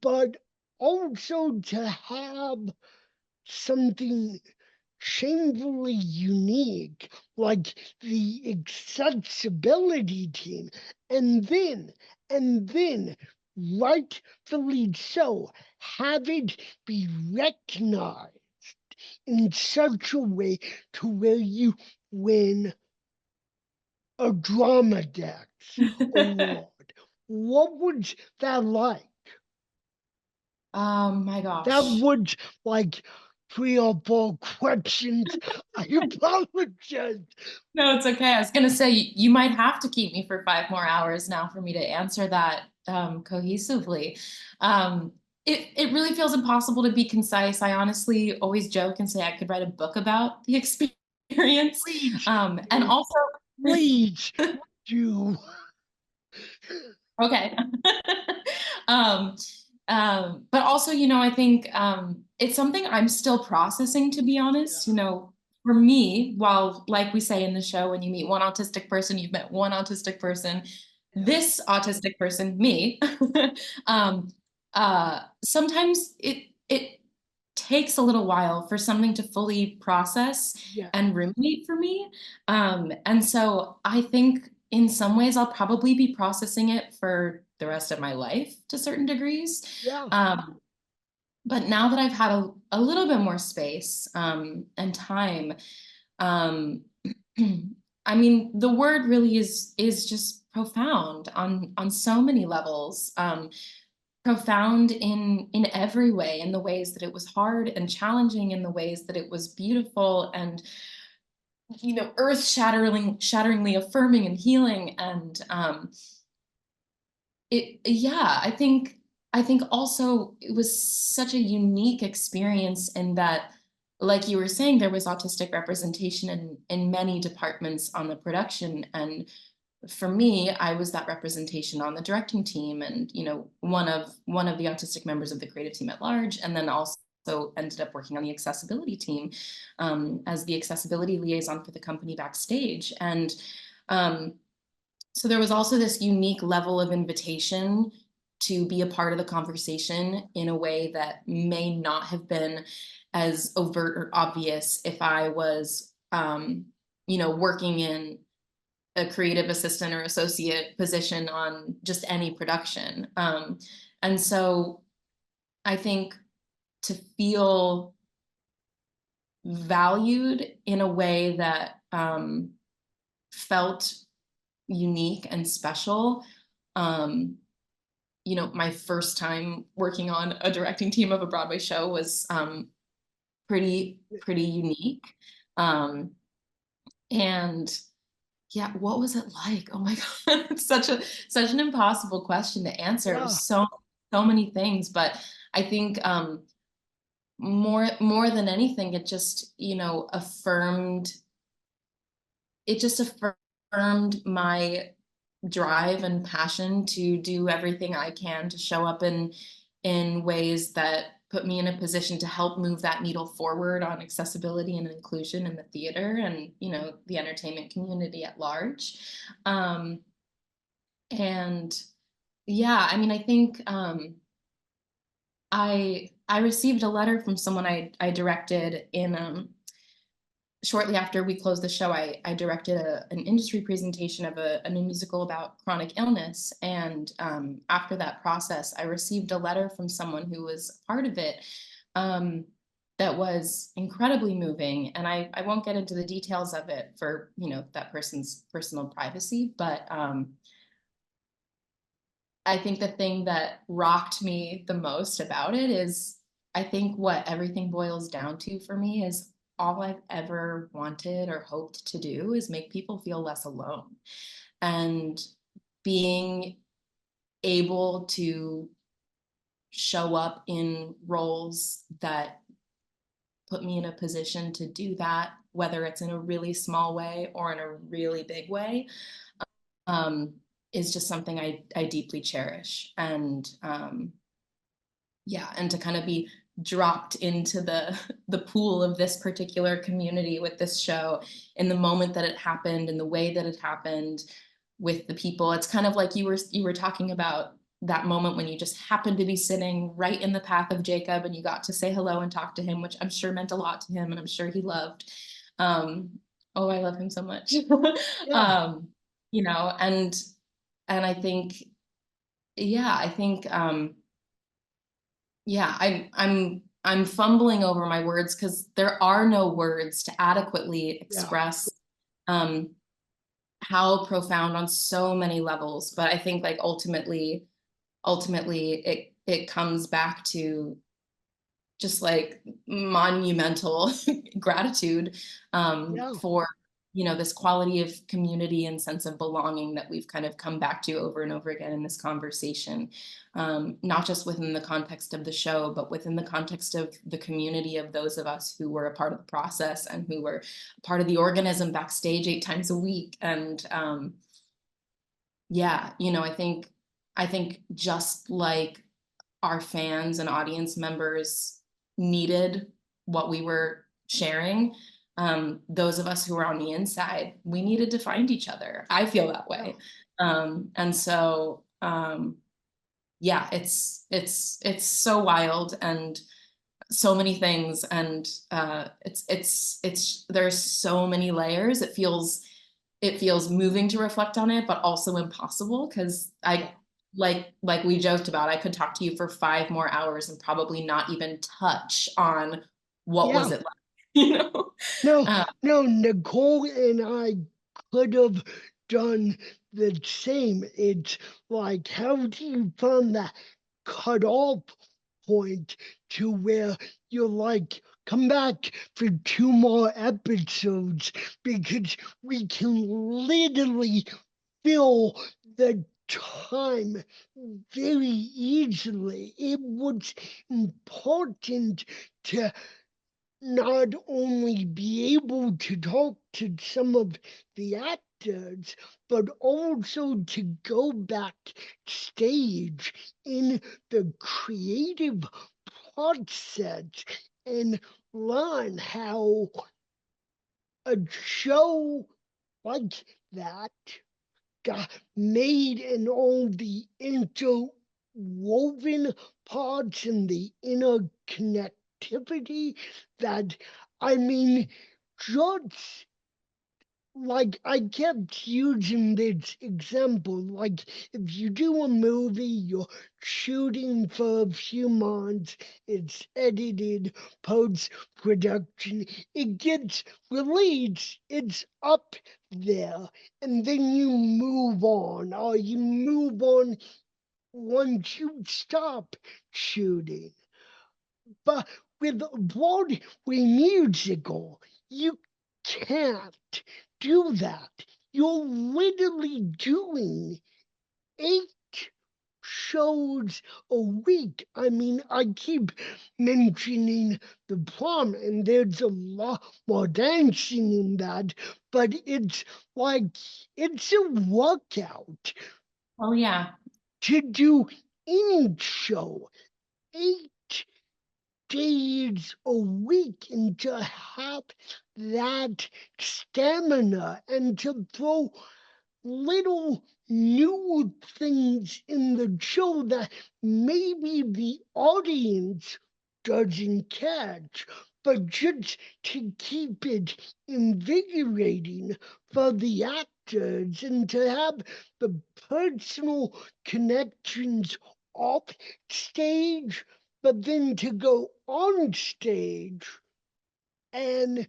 S1: but also to have something shamefully unique like the accessibility team, and then rightfully so, have it be recognized in such a way to where you win a drama dex award. What was that like?
S2: My
S1: That
S2: gosh.
S1: was like 3 or 4 questions. I apologize.
S2: No, it's okay. I was gonna say you might have to keep me for 5 more hours now for me to answer that cohesively. It really feels impossible to be concise. I honestly always joke and say I could write a book about the experience.
S1: Please,
S2: And also,
S1: please do.
S2: okay. um, but also, I think it's something I'm still processing, to be honest. For me, while, like we say in the show, when you meet one autistic person, you've met one autistic person. This autistic person, me, um, sometimes it takes a little while for something to fully process
S1: Yeah,
S2: and ruminate for me. And so I think in some ways I'll probably be processing it for the rest of my life to certain degrees.
S1: yeah,
S2: But now that I've had a little bit more space and time, um, I mean, the word really is just profound on so many levels. Profound in every way, in the ways that it was hard and challenging, in the ways that it was beautiful and earth shatteringly affirming and healing. And yeah, I think also it was such a unique experience in that, like you were saying, there was autistic representation in many departments on the production. And for me, I was that representation on the directing team, and one of the autistic members of the creative team at large, and then also ended up working on the accessibility team as the accessibility liaison for the company backstage. And so there was also this unique level of invitation to be a part of the conversation in a way that may not have been as overt or obvious if I was, working in a creative assistant or associate position on just any production. And so I think to feel valued in a way that felt unique and special. My first time working on a directing team of a Broadway show was pretty unique. And yeah, what was it like? Oh my God, it's such an impossible question to answer. It
S1: Yeah.
S2: was so many things, but I think more than anything, it just, affirmed my drive and passion to do everything I can to show up in ways that put me in a position to help move that needle forward on accessibility and inclusion in the theater and, the entertainment community at large. And yeah, I mean, I think I received a letter from someone I directed in shortly after we closed the show. I directed an industry presentation of a new musical about chronic illness. And after that process, I received a letter from someone who was part of it that was incredibly moving. And I won't get into the details of it for, that person's personal privacy, but I think the thing that rocked me the most about it is, I think what everything boils down to for me is all I've ever wanted or hoped to do is make people feel less alone. And being able to show up in roles that put me in a position to do that, whether it's in a really small way or in a really big way, is just something I deeply cherish. And and to kind of be dropped into the pool of this particular community with this show in the moment that it happened, in the way that it happened, with the people. It's kind of like you were talking about that moment when you just happened to be sitting right in the path of Jacob and you got to say hello and talk to him, which I'm sure meant a lot to him and I'm sure he loved. Oh, I love him so much.
S1: Yeah.
S2: And I think, I'm fumbling over my words because there are no words to adequately
S1: Yeah.
S2: express how profound on so many levels. But I think like ultimately it comes back to just like monumental gratitude
S1: Yeah.
S2: for this quality of community and sense of belonging that we've kind of come back to over and over again in this conversation, not just within the context of the show, but within the context of the community of those of us who were a part of the process and who were part of the organism backstage 8 times a week. And I think just like our fans and audience members needed what we were sharing, those of us who were on the inside, we needed to find each other. I feel that way. And so it's so wild and so many things, and it's there's so many layers. It feels moving to reflect on it, but also impossible because like we joked about, I could talk to you for 5 more hours and probably not even touch on what was
S1: Yeah.
S2: it like.
S1: No,
S2: Uh,
S1: no, Nicole and I could have done the same. It's like, how do you find that cutoff point to where you're like, come back for 2 more episodes because we can literally fill the time very easily. It was important to not only be able to talk to some of the actors, but also to go backstage in the creative process and learn how a show like that got made and all the woven parts and the interconnectivity that, I mean, just like I kept using this example, like if you do a movie, you're shooting for a few months, it's edited, post production, it gets released, it's up there, and then you move on, or you move on once you stop shooting. But with a Broadway musical, you can't do that. You're literally doing 8 shows a week. I mean, I keep mentioning the prom, and there's a lot more dancing in that, but it's like it's a workout
S2: Oh yeah.
S1: to do any show. 8 days a week, and to have that stamina and to throw little new things in the show that maybe the audience doesn't catch, but just to keep it invigorating for the actors and to have the personal connections off stage, but then to go on stage and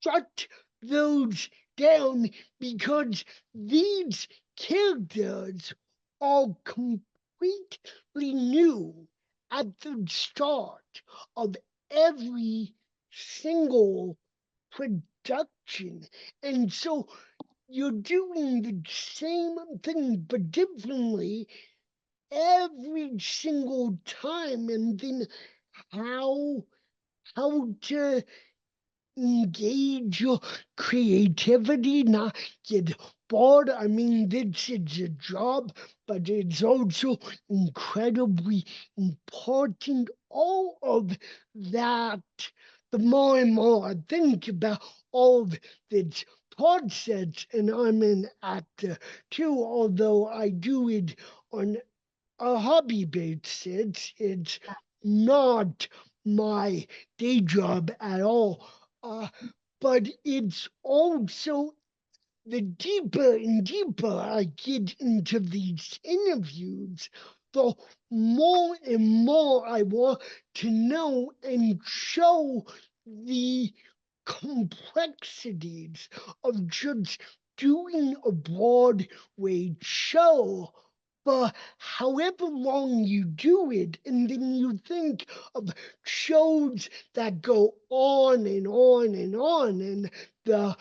S1: shut those down, because these characters are completely new at the start of every single production. And so you're doing the same thing but differently every single time. And then how to engage your creativity, not get bored. I mean, this is a job, but it's also incredibly important. All of that, the more and more I think about all of this process, and I'm an actor too, although I do it on a hobby basis. It's not my day job at all. Uh, but it's also the deeper and deeper I get into these interviews, the more and more I want to know and show the complexities of just doing a Broadway show for however long you do it. And then you think of shows that go on and on and on, and the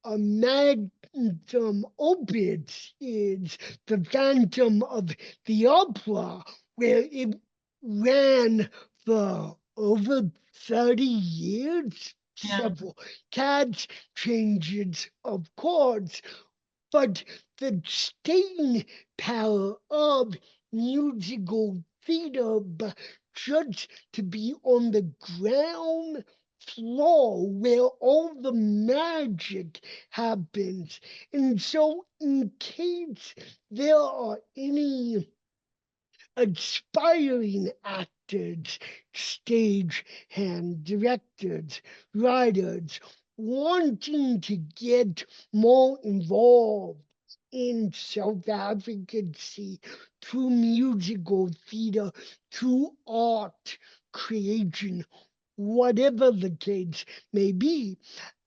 S1: magnum opus is The Phantom of the Opera, where it ran for over 30 years,
S2: Yeah.
S1: several cast changes, of course, but the staying power of musical theater, but just to be on the ground floor where all the magic happens. And so, in case there are any aspiring actors, stage hand directors, writers wanting to get more involved in self-advocacy through musical theater, through art creation, whatever the case may be,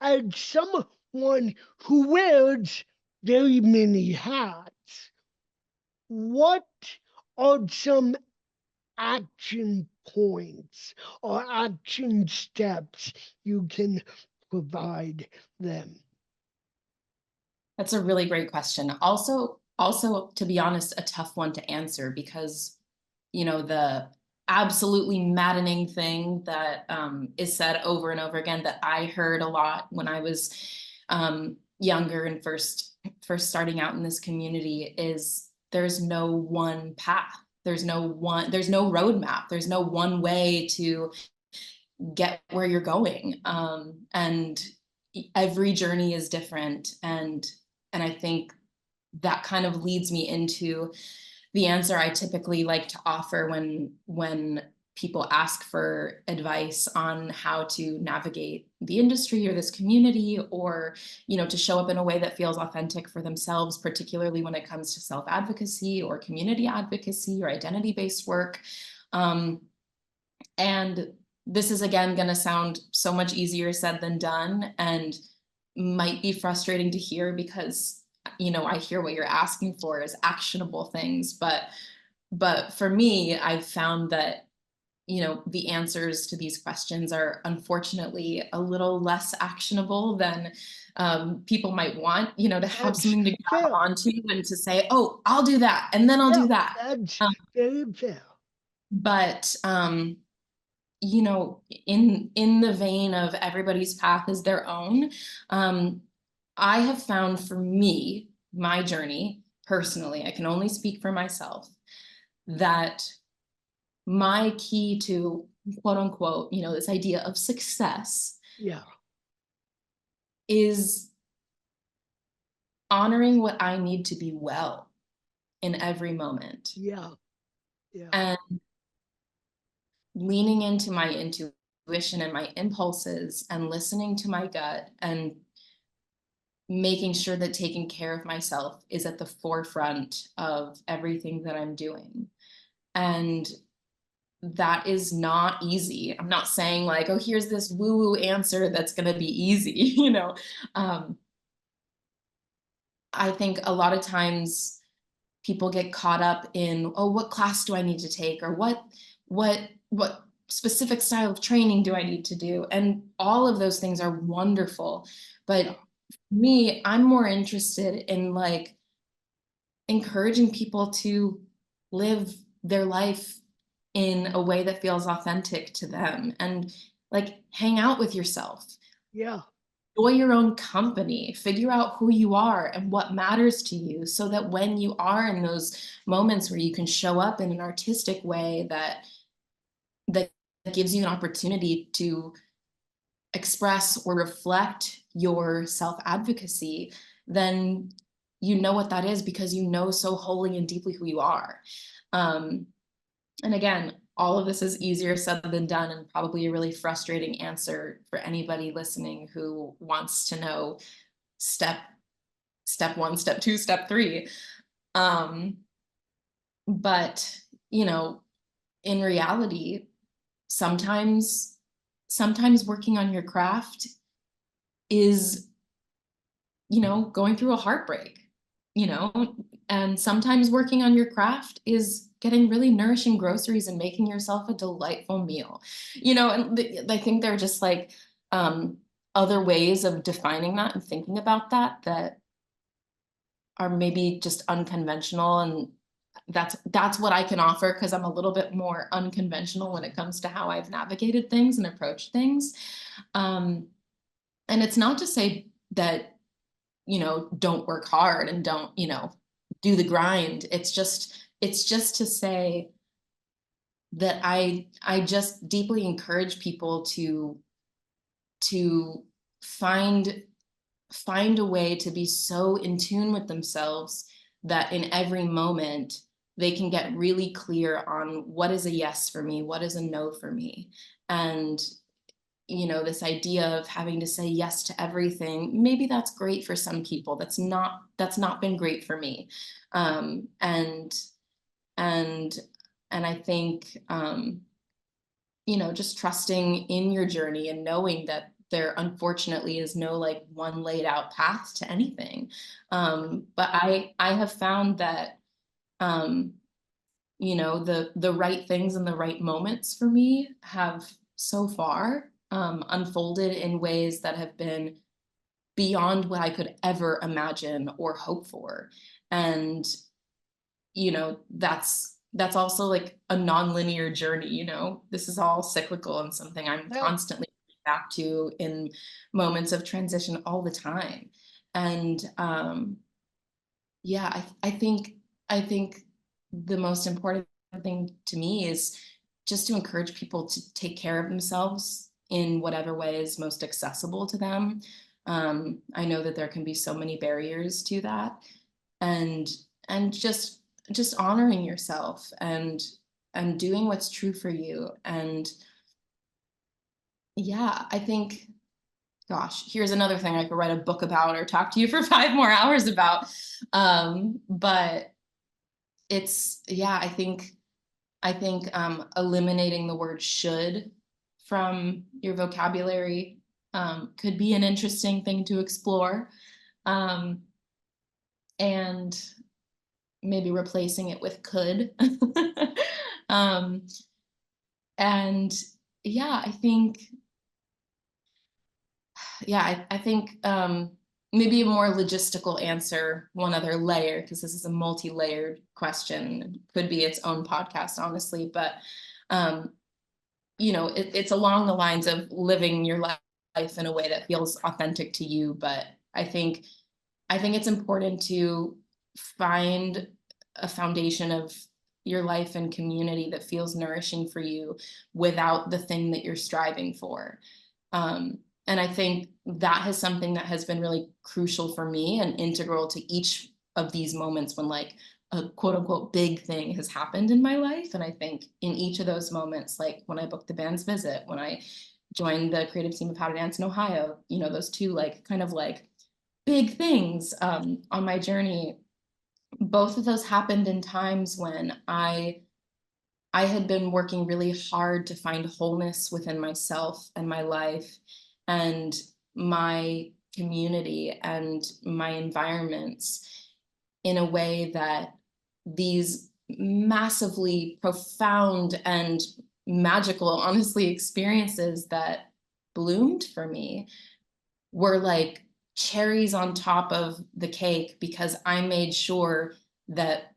S1: as someone who wears very many hats, what are some action points or action steps you can provide them?
S2: That's a really great question. Also, to be honest, a tough one to answer because, the absolutely maddening thing that is said over and over again that I heard a lot when I was younger and first starting out in this community is there's no one path. There's no roadmap. There's no one way to get where you're going. And every journey is different. And I think that kind of leads me into the answer I typically like to offer when people ask for advice on how to navigate the industry or this community, or, to show up in a way that feels authentic for themselves, particularly when it comes to self-advocacy or community advocacy or identity-based work. And this is, again, going to sound so much easier said than done, and might be frustrating to hear because, I hear what you're asking for is actionable things. But for me, I've found that, the answers to these questions are unfortunately a little less actionable than people might want, to have
S1: That's
S2: something to grab
S1: fair.
S2: onto and to say, oh, I'll do that, and then I'll
S1: Yeah,
S2: do that.
S1: that's
S2: Um,
S1: very fair.
S2: but in the vein of everybody's path is their own, I have found, for me, my journey personally, I can only speak for myself, that my key to quote unquote, this idea of success
S1: Yeah,
S2: is honoring what I need to be well in every moment,
S1: yeah, yeah,
S2: and leaning into my intuition and my impulses and listening to my gut, and making sure that taking care of myself is at the forefront of everything that I'm doing. And that is not easy. I'm not saying like, oh, here's this woo-woo answer that's going to be easy, Um, I think a lot of times people get caught up in, oh, what class do I need to take, or what specific style of training do I need to do? And all of those things are wonderful. But me, I'm more interested in like encouraging people to live their life in a way that feels authentic to them, and like hang out with yourself,
S1: yeah,
S2: enjoy your own company, figure out who you are and what matters to you, so that when you are in those moments where you can show up in an artistic way that gives you an opportunity to express or reflect your self-advocacy, then you know what that is, because you know so wholly and deeply who you are. Um, and again, all of this is easier said than done, and probably a really frustrating answer for anybody listening who wants to know step one, step two, step three. Um, but in reality, sometimes working on your craft is, going through a heartbreak, you know, and sometimes working on your craft is getting really nourishing groceries and making yourself a delightful meal, and I think they're just like other ways of defining that and thinking about that are maybe just unconventional. And that's what I can offer, because I'm a little bit more unconventional when it comes to how I've navigated things and approached things. Um, and it's not to say that, don't work hard and don't, do the grind. It's just to say that I just deeply encourage people to find find a way to be so in tune with themselves that in every moment they can get really clear on what is a yes for me, what is a no for me. And this idea of having to say yes to everything, maybe that's great for some people. That's not been great for me. Um, and and and I think just trusting in your journey and knowing that there unfortunately is no like one laid out path to anything. But I have found that um, the right things and the right moments for me have so far unfolded in ways that have been beyond what I could ever imagine or hope for. And that's also like a non-linear journey. This is all cyclical and something I'm
S1: yeah.
S2: constantly back to in moments of transition all the time. And yeah, I think the most important thing to me is just to encourage people to take care of themselves in whatever way is most accessible to them. I know that there can be so many barriers to that, and just just honoring yourself and doing what's true for you. And yeah, I think, gosh, here's another thing I could write a book about or talk to you for 5 more hours about. But it's, yeah, I think eliminating the word should from your vocabulary could be an interesting thing to explore. Um, and maybe replacing it with could. um, and yeah, I think maybe a more logistical answer, one other layer, because this is a multi-layered question, could be its own podcast, honestly, but it's along the lines of living your life in a way that feels authentic to you. But I think it's important to find a foundation of your life and community that feels nourishing for you without the thing that you're striving for. And I think that is something that has been really crucial for me and integral to each of these moments when like a quote unquote big thing has happened in my life. And I think in each of those moments, like when I booked the band's visit, when I joined the creative team of How to Dance in Ohio, those two like kind of like big things on my journey, both of those happened in times when I had been working really hard to find wholeness within myself and my life and my community and my environments in a way that these massively profound and magical, honestly, experiences that bloomed for me were like cherries on top of the cake, because I made sure that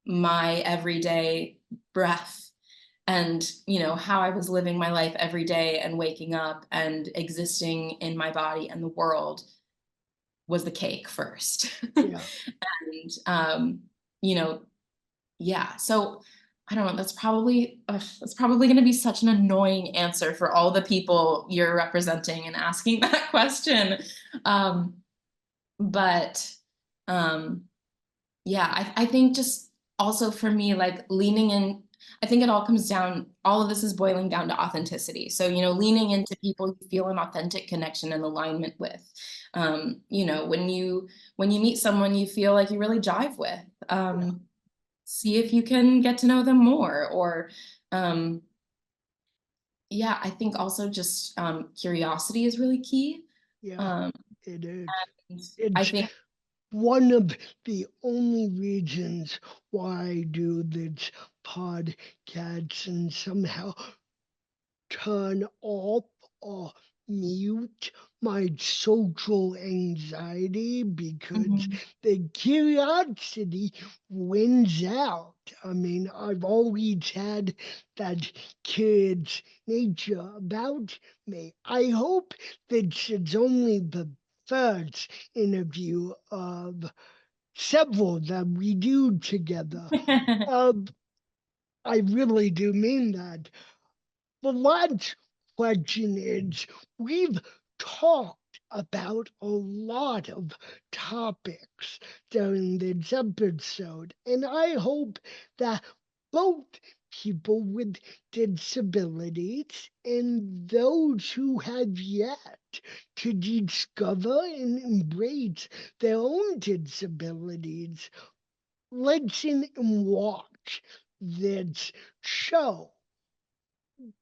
S2: my everyday breath and how I was living my life every day and waking up and existing in my body and the world was the cake first.
S1: Yeah.
S2: And yeah, so I don't know, that's probably going to be such an annoying answer for all the people you're representing and asking that question. um but um yeah, I think just also for me, like leaning in, I think it all comes down, all of this is boiling down to authenticity. So, leaning into people you feel an authentic connection and alignment with. When you meet someone you feel like you really jive with,
S1: Yeah.
S2: see if you can get to know them more. Or yeah, I think also just curiosity is really key.
S1: Yeah.
S2: Um,
S1: It is.
S2: and I
S1: It's
S2: think
S1: one of the only reasons why I do this podcast and somehow turn off or mute my social anxiety, because
S2: mhm.
S1: the curiosity wins out. I mean, I've always had that curious nature about me. I hope this is only the first interview of several that we do together. Uh, I really do mean that. The last question is, we've talked about a lot of topics during this episode, and I hope that both people with disabilities and those who have yet to discover and embrace their own disabilities listen and watch this show.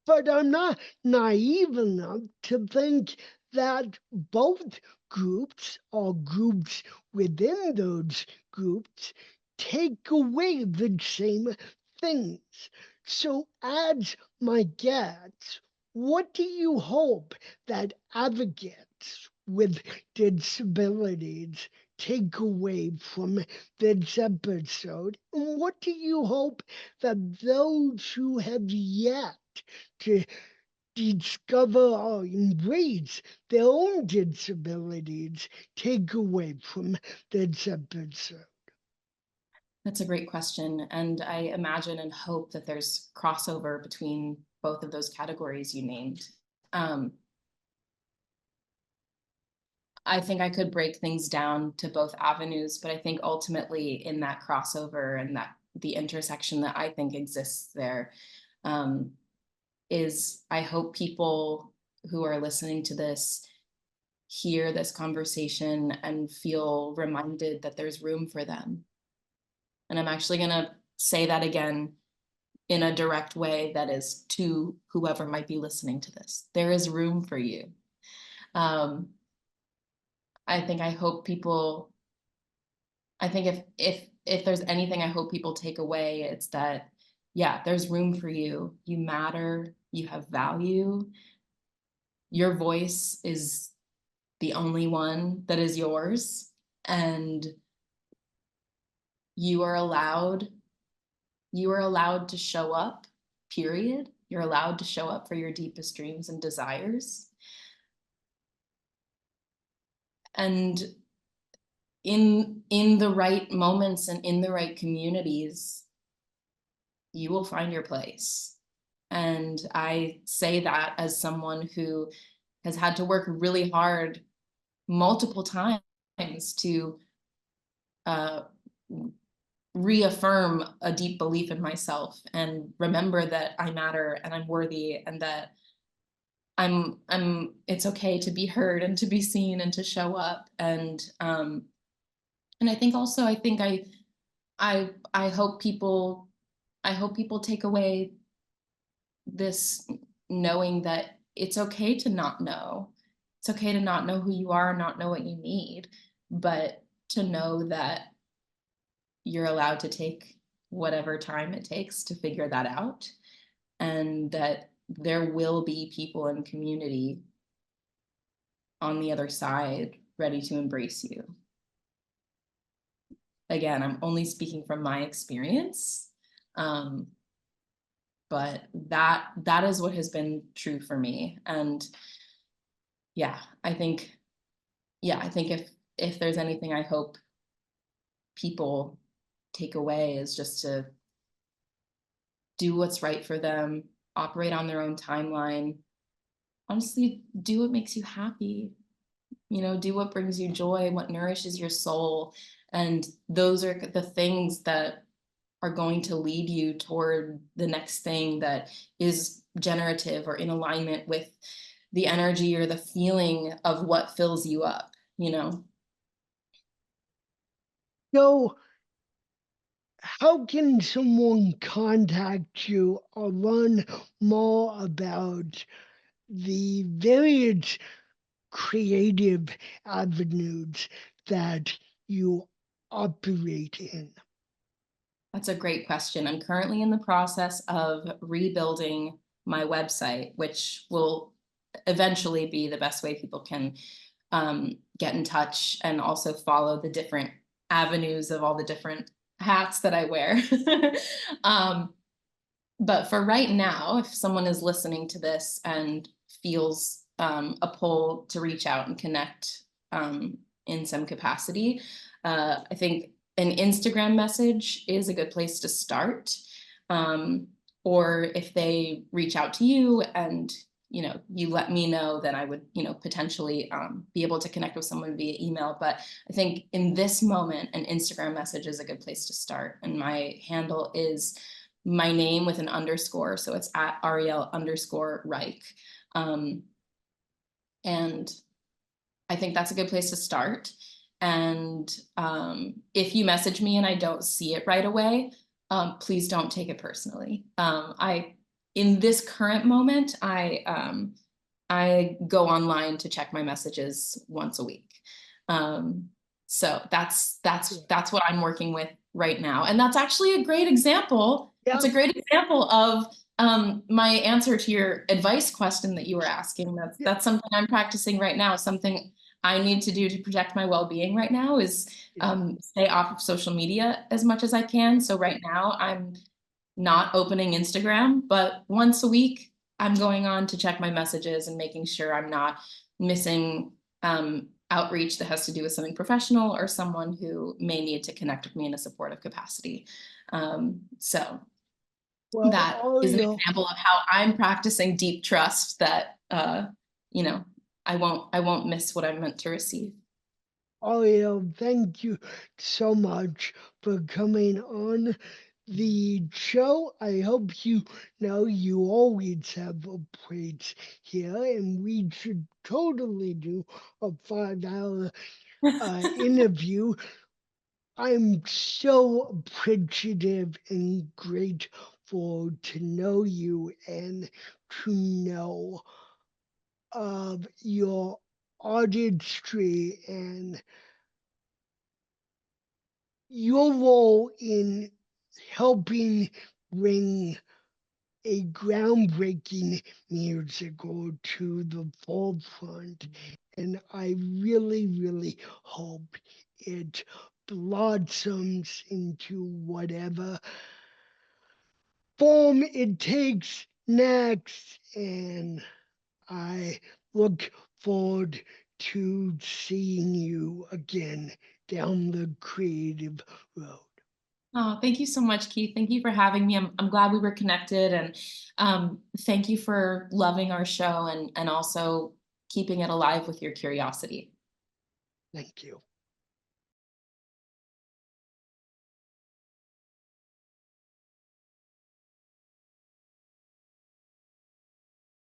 S1: But I'm not naive enough to think that both groups or groups within those groups take away the same things. So, as my guests, what do you hope that advocates with disabilities take away from this episode? And what do you hope that those who have yet to discover or embrace their own disabilities take away from this episode?
S2: That's a great question. And I imagine and hope that there's crossover between both of those categories you named. Um, I think I could break things down to both avenues, but I think ultimately in that crossover and that the intersection that I think exists there, is I hope people who are listening to this hear this conversation and feel reminded that there's room for them. And I'm actually going to say that again in a direct way that is to whoever might be listening to this. There is room for you. I think I hope people, I think if there's anything I hope people take away, it's that, yeah, there's room for you. You matter, you have value. Your voice is the only one that is yours, and you are allowed to show up, period. You're allowed to show up for your deepest dreams and desires. And in the right moments and in the right communities, you will find your place. And I say that as someone who has had to work really hard multiple times to reaffirm a deep belief in myself and remember that I matter and I'm worthy and that it's okay to be heard and to be seen and to show up. And I think also, I hope people take away this knowing that it's okay to not know. It's okay to not know who you are, not know what you need, but to know that you're allowed to take whatever time it takes to figure that out, and that there will be people in community on the other side ready to embrace you. Again, I'm only speaking from my experience, but that is what has been true for me. And yeah, I think if there's anything I hope people take away is just to do what's right for them, operate on their own timeline, honestly, do what makes you happy, do what brings you joy, what nourishes your soul. And those are the things that are going to lead you toward the next thing that is generative or in alignment with the energy or the feeling of what fills you up.
S1: So, how can someone contact you or learn more about the various creative avenues that you operate in?
S2: That's a great question. I'm currently in the process of rebuilding my website, which will eventually be the best way people can get in touch and also follow the different avenues of all the different hats that I wear. But for right now, if someone is listening to this and feels a pull to reach out and connect in some capacity, I think an Instagram message is a good place to start. Or if they reach out to you and you let me know, then I would potentially be able to connect with someone via email. But I think in this moment, an Instagram message is a good place to start. And my handle is my name with an underscore, so it's at Ariel_Reich. And I think that's a good place to start. And if you message me and I don't see it right away, please don't take it personally. In this current moment, I go online to check my messages once a week. So that's what I'm working with right now. And that's actually a great example.
S1: Yeah.
S2: It's a great example of my answer to your advice question that you were asking. That's something I'm practicing right now. Something I need to do to protect my well-being right now is stay off of social media as much as I can. So right now I'm not opening Instagram, but once a week I'm going on to check my messages and making sure I'm not missing outreach that has to do with something professional or someone who may need to connect with me in a supportive capacity. So that is an example of how I'm practicing deep trust that I won't miss what I'm meant to receive.
S1: Ariel, thank you so much for coming on the show. I hope you know you always have a place here, and we should totally do a 5 hour interview. I'm so appreciative and grateful to know you and to know of your artistry and your role in helping bring a groundbreaking musical to the forefront. And I really, really hope it blossoms into whatever form it takes next. And I look forward to seeing you again down the creative road.
S2: Oh, thank you so much, Keith. Thank you for having me. I'm glad we were connected, and thank you for loving our show and also keeping it alive with your curiosity.
S1: Thank you.